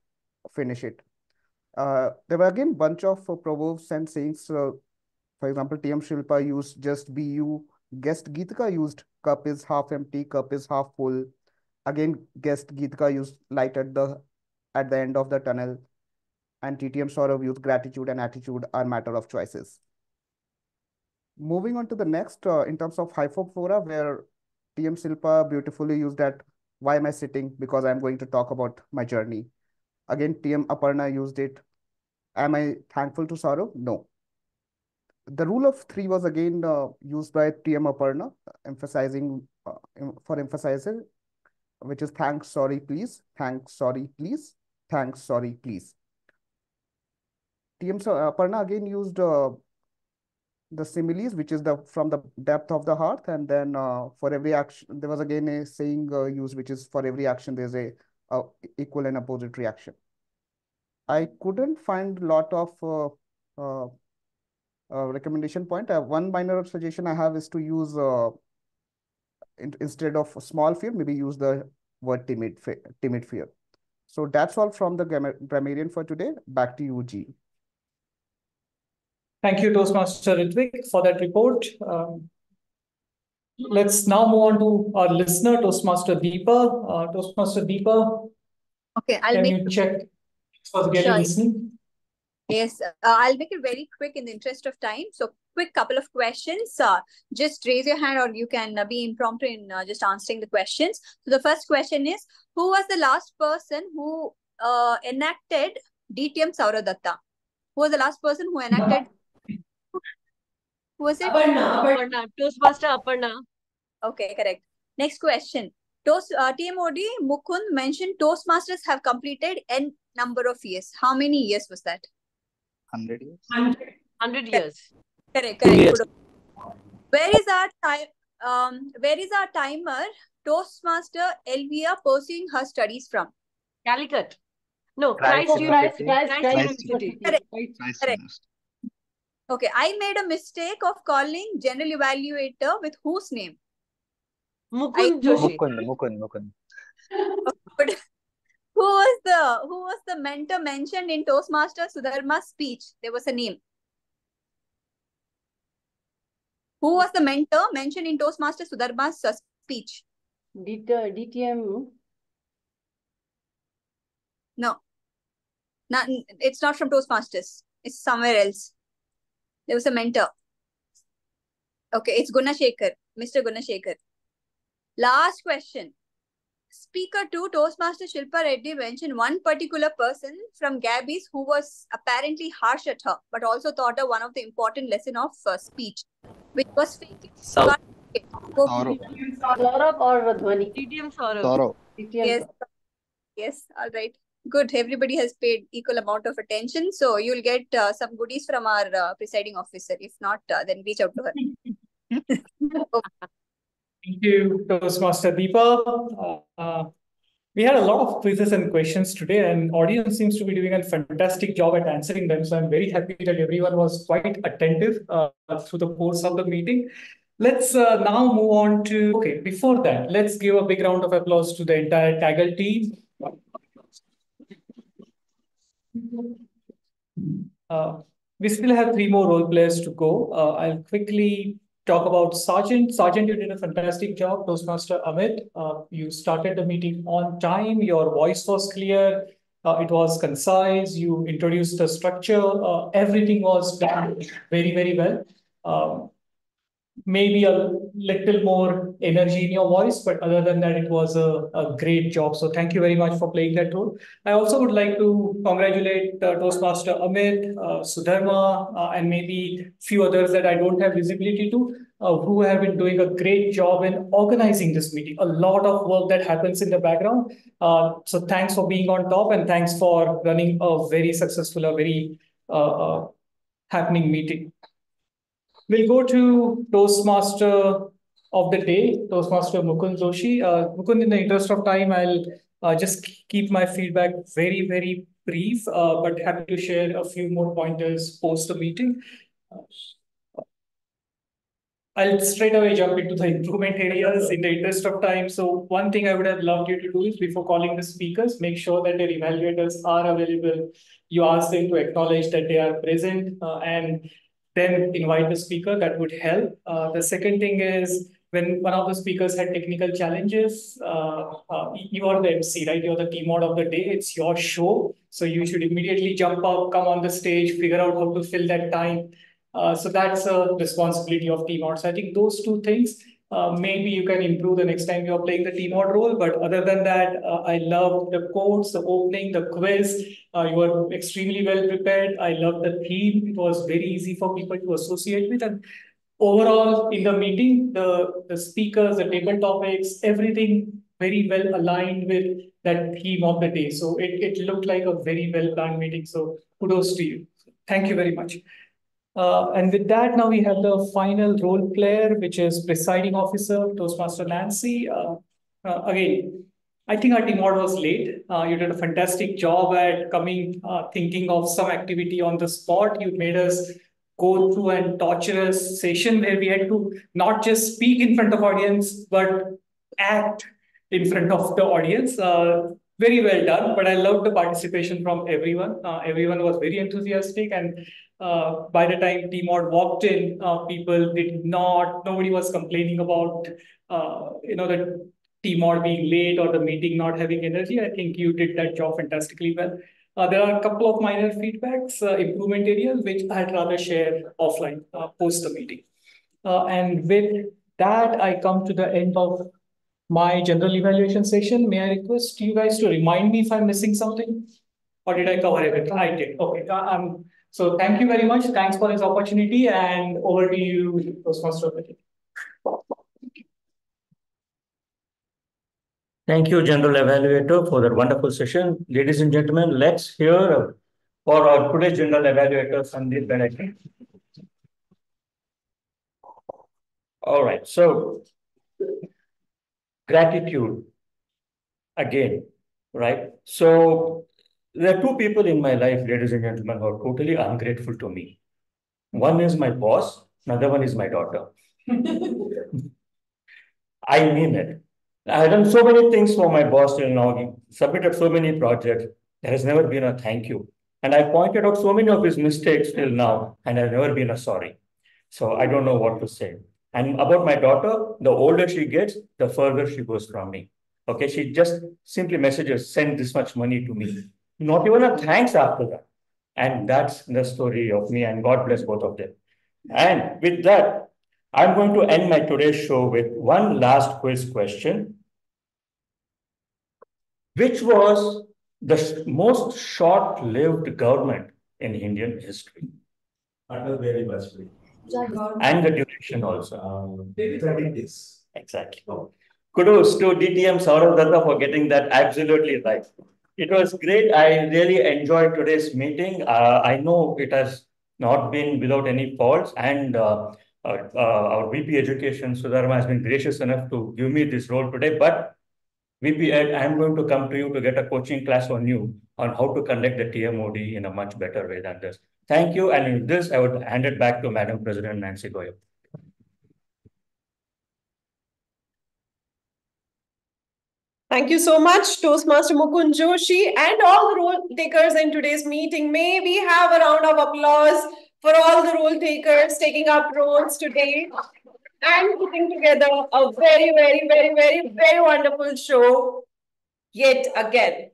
finish it. There were again bunch of proverbs and sayings. For example, TM Shilpa used just be you. Guest Geetika used cup is half empty, cup is half full. Again, guest Geetika used light at the end of the tunnel. And TTM Sourav used gratitude and attitude are matter of choices. Moving on to the next, in terms of hypophora, where TM Shilpa beautifully used that, why am I sitting? Because I'm going to talk about my journey. Again, TM Aparna used it. Am I thankful to Sourav? No. The rule of 3 was again used by TM Aparna, emphasizing, which is thanks, sorry, please, thanks, sorry, please, thanks, sorry, please. TM Aparna again used the similes, which is from the depth of the heart, and then for every action, there was again a saying used, which is for every action, there's a equal and opposite reaction. I couldn't find a lot of recommendation point. One minor suggestion I have is to use, instead of small fear, maybe use the word timid fear. So that's all from the grammarian for today. Back to you, G. Thank you, Toastmaster Ritwik, for that report. Let's now move on to our listener, Toastmaster Deepa. Toastmaster Deepa, okay, can you check for getting listening? Yes, I'll make it very quick in the interest of time. So, quick couple of questions. Just raise your hand, or you can be impromptu in just answering the questions. So, the first question is: who was the last person who enacted TTM Sourav Dutta? Who was the last person who enacted? Who was it? Aparna. Toastmaster Aparna. Okay, correct. Next question. TMOD Mukund mentioned Toastmasters have completed n number of years. How many years was that? 100 years. 100 years. Correct. Yes. Where is our time? Where is our timer? Toastmaster Alvia pursuing her studies from? Calicut. No, Christ University. Christ Christ University. Correct. Christ Correct. University. Okay, I made a mistake of calling general evaluator with whose name? Mukund Joshi. Mukund. But who was the mentor mentioned in Toastmaster Sudharma's speech? There was a name. Who was the mentor mentioned in Toastmaster Sudharma's speech? DTM. No. It's not from Toastmasters. It's somewhere else. There was a mentor. Okay, it's Gunashekhar, Mr. Gunashekhar. Last question. Speaker 2, Toastmaster Shilpa Reddy mentioned one particular person from Gabbys who was apparently harsh at her, but also taught her one of the important lesson of speech, which was fake. Saurav. Saurav or Dhwani? TTM Sourav. Saurav. Yes. Yes. All right. Good. Everybody has paid equal amount of attention. So you'll get some goodies from our presiding officer. If not, then reach out to her. Thank you, Toastmaster Deepa. We had a lot of quizzes and questions today, and audience seems to be doing a fantastic job at answering them. So I'm very happy that everyone was quite attentive through the course of the meeting. Let's now move on to, okay, before that, let's give a big round of applause to the entire TAGL team. We still have 3 more role players to go. I'll quickly talk about Sergeant. Sergeant, you did a fantastic job. Toastmaster Amit, you started the meeting on time. Your voice was clear. It was concise. You introduced the structure. Everything was done very, very well. Maybe a little more energy in your voice, but other than that, it was a great job. So thank you very much for playing that role. I also would like to congratulate Toastmaster Amit, Sudharma, and maybe few others that I don't have visibility to, who have been doing a great job in organizing this meeting. A lot of work that happens in the background. So thanks for being on top, and thanks for running a very successful, a very happening meeting. We'll go to Toastmaster of the day, Toastmaster Mukund Joshi. Mukund, in the interest of time, I'll just keep my feedback very, very brief, but happy to share a few more pointers post the meeting. I'll straight away jump into the improvement areas in the interest of time. So one thing I would have loved you to do is, before calling the speakers, make sure that their evaluators are available. You ask them to acknowledge that they are present, and then invite the speaker. That would help. The second thing is, when one of the speakers had technical challenges, you are the MC, right? You're the TMOD of the day. It's your show. So you should immediately jump up, come on the stage, figure out how to fill that time. So that's a responsibility of TMOD. So I think those 2 things, maybe you can improve the next time you're playing the TMOD role. But other than that, I love the quotes, the opening, the quiz. You were extremely well prepared. I love the theme. It was very easy for people to associate with. And overall, in the meeting, the speakers, the table topics, everything very well aligned with that theme of the day. So it looked like a very well planned meeting. So kudos to you. Thank you very much. And with that, now we have the final role player, which is Presiding Officer, Toastmaster Nancy. Again, I think our TMOD was late. You did a fantastic job at coming, thinking of some activity on the spot. You made us go through a torturous session where we had to not just speak in front of audience, but act in front of the audience. Very well done, but I loved the participation from everyone. Everyone was very enthusiastic, and by the time TMOD walked in, nobody was complaining about, the TMOD being late or the meeting not having energy. I think you did that job fantastically well. There are a couple of minor feedbacks, improvement areas, which I'd rather share offline post the meeting. And with that, I come to the end of my general evaluation session. May I request you guys to remind me if I'm missing something? Or did I cover everything? I did. Okay. So thank you very much. Thanks for this opportunity, and over to you, Toastmaster. Thank you, General Evaluator, for that wonderful session. Ladies and gentlemen, let's hear for our today's General Evaluator, Sandeep Belekar. All right, so gratitude again, right? So There are two people in my life, ladies and gentlemen, who are totally ungrateful to me. One is my boss, another one is my daughter. I mean it. I've done so many things for my boss till now, submitted so many projects. There has never been a thank you. And I pointed out so many of his mistakes till now, and I've never been a sorry. So I don't know what to say. And about my daughter, the older she gets, the further she goes from me. Okay, she just simply messages, send this much money to me. Not even a thanks after that. And that's the story of me, and God bless both of them. And with that, I'm going to end my today's show with one last quiz question. Which was the most short-lived government in Indian history? Very Vajpayee. And the duration also. 30 days. Exactly. Kudos to TTM Sourav Dutta for getting that absolutely right. It was great. I really enjoyed today's meeting. I know it has not been without any faults, and our VP Education, Sudharma, has been gracious enough to give me this role today. But VP Ed, I'm going to come to you to get a coaching class on you on how to conduct the TMOD in a much better way than this. Thank you. And with this, I would hand it back to Madam President Nancy Goel. Thank you so much, Toastmaster Mukund Joshi, and all the role takers in today's meeting. May we have a round of applause for all the role takers taking up roles today and putting together a very, very, very, very, very wonderful show yet again.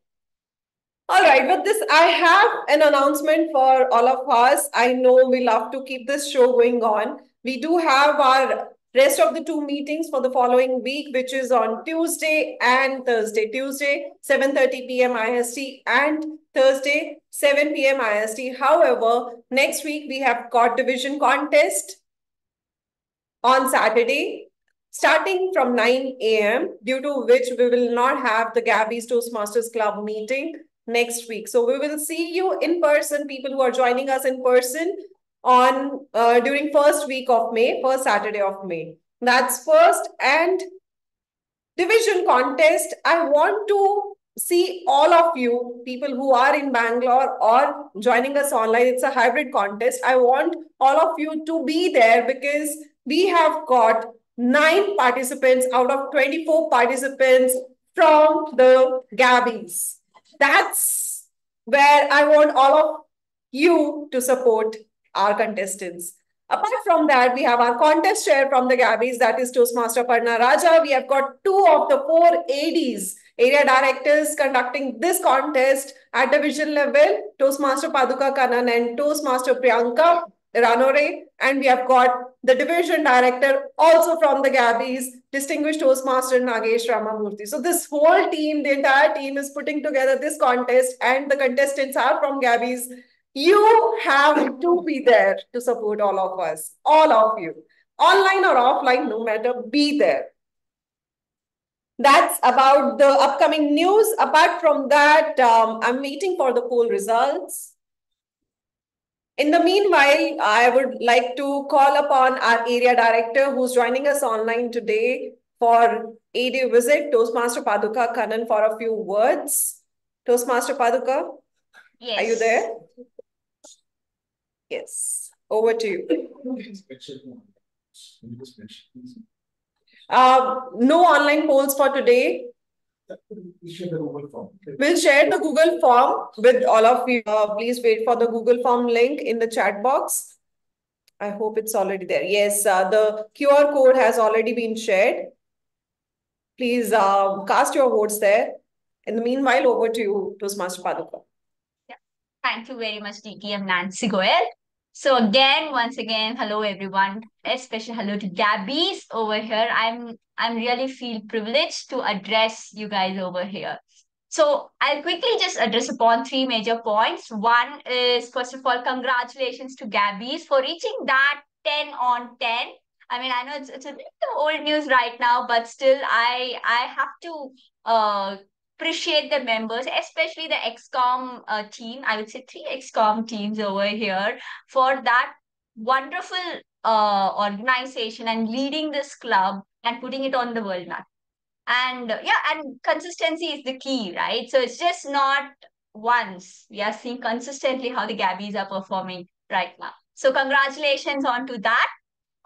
All right, with this, I have an announcement for all of us. I know we love to keep this show going on. We do have our rest of the two meetings for the following week, which is on Tuesday and Thursday. Tuesday, 7:30 p.m. IST, and Thursday, 7 p.m. IST. However, next week we have got division contest on Saturday, starting from 9 a.m., due to which we will not have the Gabbys Toastmasters Club meeting next week. So we will see you in person, people who are joining us in person on during first week of May, first Saturday of May. That's first. And division contest, I want to see all of you, people who are in Bangalore or joining us online. It's a hybrid contest. I want all of you to be there because we have got 9 participants out of 24 participants from the Gabbys. That's where I want all of you to support our contestants. Apart from that, we have our contest chair from the Gabbys, that is Toastmaster Parna Raja. We have got 2 of the 4 ADs, area directors, conducting this contest at division level, Toastmaster Paduka Kannan and Toastmaster Priyanka Ranore. And we have got the division director also from the Gabbys, distinguished Toastmaster Nagesh Ramamurthy. So this whole team, the entire team is putting together this contest, and the contestants are from Gabbys. You have to be there to support all of us, all of you. Online or offline, no matter, be there. That's about the upcoming news. Apart from that, I'm waiting for the poll results. In the meanwhile, I would like to call upon our area director who's joining us online today for AD visit, Toastmaster Paduka Kannan, for a few words. Toastmaster Paduka, yes. Are you there? Yes, over to you. No online polls for today. We'll share the Google form with all of you. Please wait for the Google form link in the chat box. I hope it's already there. Yes, the QR code has already been shared. Please cast your votes there. In the meanwhile, over to you, Toastmaster Paduka. Thank you very much, TTM Nancy Goel. So again, once again, hello everyone. A special hello to Gabbys over here. I'm really feel privileged to address you guys over here. So I'll quickly just address upon 3 major points. One is, first of all, congratulations to Gabbys for reaching that 10 on 10. I mean, I know it's a bit old news right now, but still I have to appreciate the members, especially the XCOM team. I would say 3 XCOM teams over here for that wonderful organization and leading this club and putting it on the world map. And yeah, and consistency is the key, right? So it's just not once. We are seeing consistently how the Gabbys are performing right now. So congratulations on to that.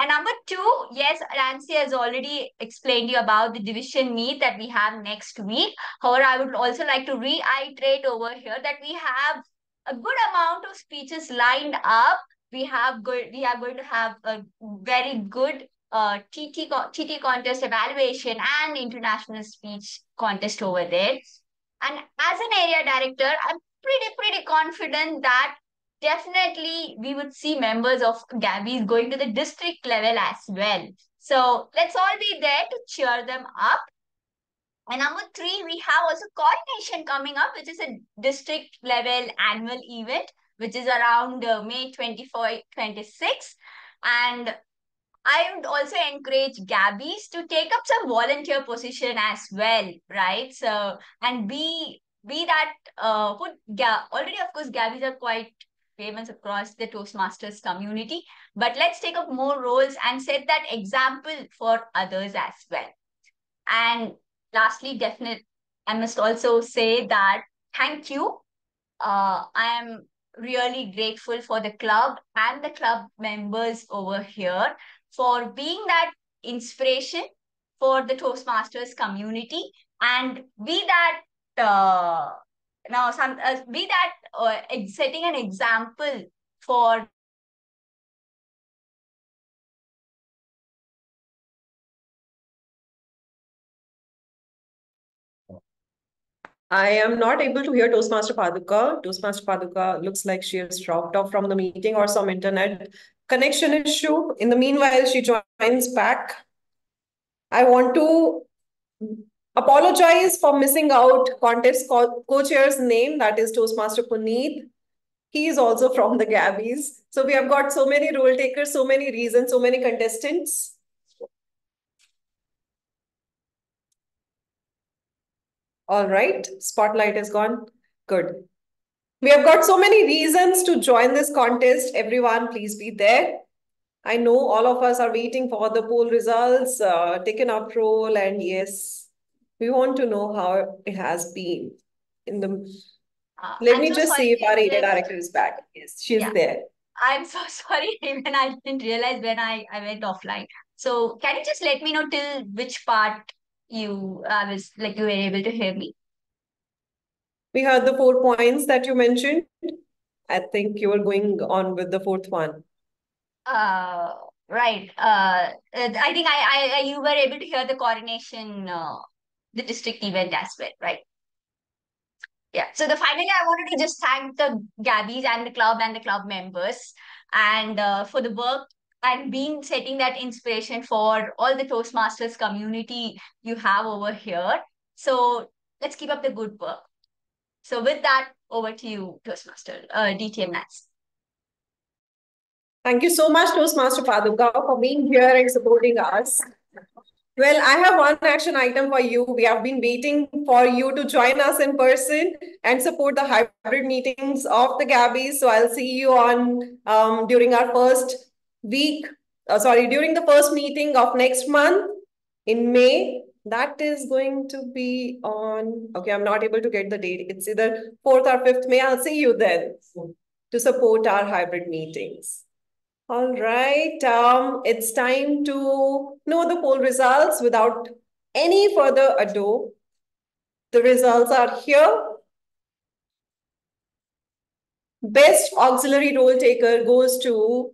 And number two, yes, Nancy has already explained you about the division meet that we have next week. However, I would also like to reiterate over here that we have a good amount of speeches lined up. We are going to have a very good TT contest evaluation and international speech contest over there. And as an area director, I'm pretty confident that definitely we would see members of Gabbys going to the district level as well. So let's all be there to cheer them up. And number three, we have also coordination coming up, which is a district level annual event, which is around May 24, 26. And I would also encourage Gabbys to take up some volunteer position as well, right? So, and be that, already, of course, Gabbys are quite famous across the Toastmasters community, but let's take up more roles and set that example for others as well. And lastly, definitely, I must also say that thank you. I am really grateful for the club and the club members over here for being that inspiration for the Toastmasters community, and be that setting an example for I am not able to hear Toastmaster Paduka. Toastmaster Paduka looks like she has dropped off from the meeting or some internet connection issue. In the meanwhile, she joins back. I want to apologize for missing out contest co-chair's name, that is Toastmaster Punith. He is also from the Gabbys. So we have got so many role takers, so many reasons, so many contestants. All right, spotlight is gone. Good. We have got so many reasons to join this contest. Everyone, please be there. I know all of us are waiting for the poll results, taken up roll, and yes, we want to know how it has been. Let me just see if our area director is back. Yes, she's there. I'm so sorry, even I didn't realize when I went offline. So can you just let me know till which part you were able to hear me? We heard the 4 points that you mentioned. I think you were going on with the 4th one. Right. I think you were able to hear the coordination, the district event as well, right? Yeah. So finally, I wanted to just thank the Gabbys and the club members, and for the work and setting that inspiration for all the Toastmasters community you have over here. So let's keep up the good work. So with that, over to you, Toastmaster, DTM Nats. Thank you so much, Toastmaster Paduka, for being here and supporting us. Well, I have one action item for you. We have been waiting for you to join us in person and support the hybrid meetings of the Gabbys. So I'll see you on during our first week, during the first meeting of next month in May. That is going to be on, okay, I'm not able to get the date. It's either 4th or 5th May. I'll see you then to support our hybrid meetings. All right, it's time to know the poll results without any further ado. The results are here. Best auxiliary role taker goes to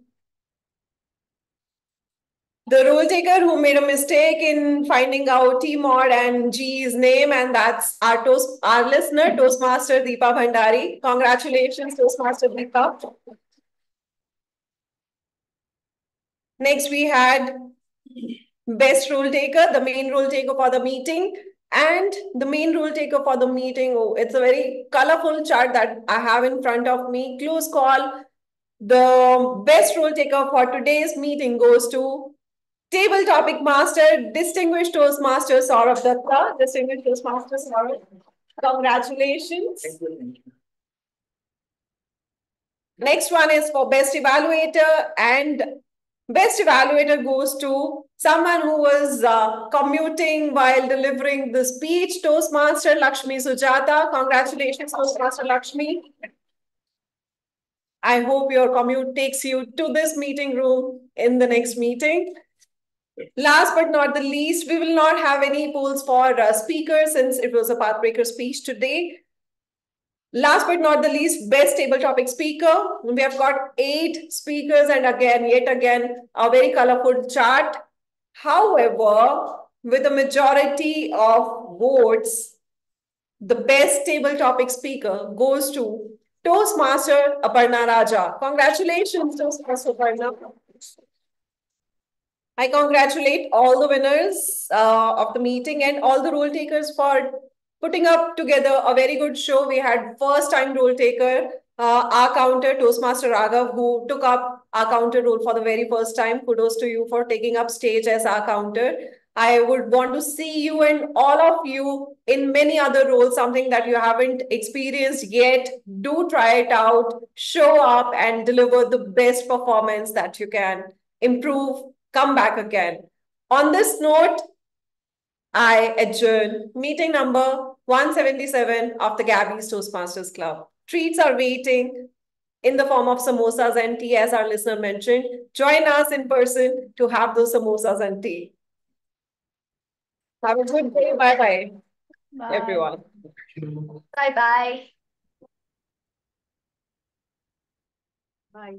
the role taker who made a mistake in finding out TMOD and G's name, and that's our listener, Toastmaster Deepa Bhandari. Congratulations, Toastmaster Deepa. Next, we had best role taker, the main role taker for the meeting. And the main role taker for the meeting, it's a very colorful chart that I have in front of me. Close call. The best role taker for today's meeting goes to Table Topic Master, Distinguished Toastmaster Sourav Dutta. Distinguished Toastmaster Sourav, congratulations. Next one is for Best Evaluator, and Best evaluator goes to someone who was commuting while delivering the speech, Toastmaster Lakshmi Sujata. Congratulations, Toastmaster Lakshmi. I hope your commute takes you to this meeting room in the next meeting. Last but not the least, we will not have any polls for speakers since it was a pathbreaker speech today. Last but not the least, best table topic speaker. We have got 8 speakers and yet again, a very colorful chart. However, with a majority of votes, the best table topic speaker goes to Toastmaster Aparna Raja. Congratulations, Toastmaster Aparna. I congratulate all the winners of the meeting and all the role takers for putting up together a very good show. We had first time role taker, our counter, Toastmaster Raghav, who took up our counter role for the very first time. Kudos to you for taking up stage as our counter. I would want to see you and all of you in many other roles, something that you haven't experienced yet. Do try it out, show up and deliver the best performance that you can. Improve, come back again. On this note, I adjourn meeting number 177 of the Gabbys Toastmasters Club. Treats are waiting in the form of samosas and tea, as our listener mentioned. Join us in person to have those samosas and tea. Have a good day. Bye-bye, everyone. Bye-bye. Bye.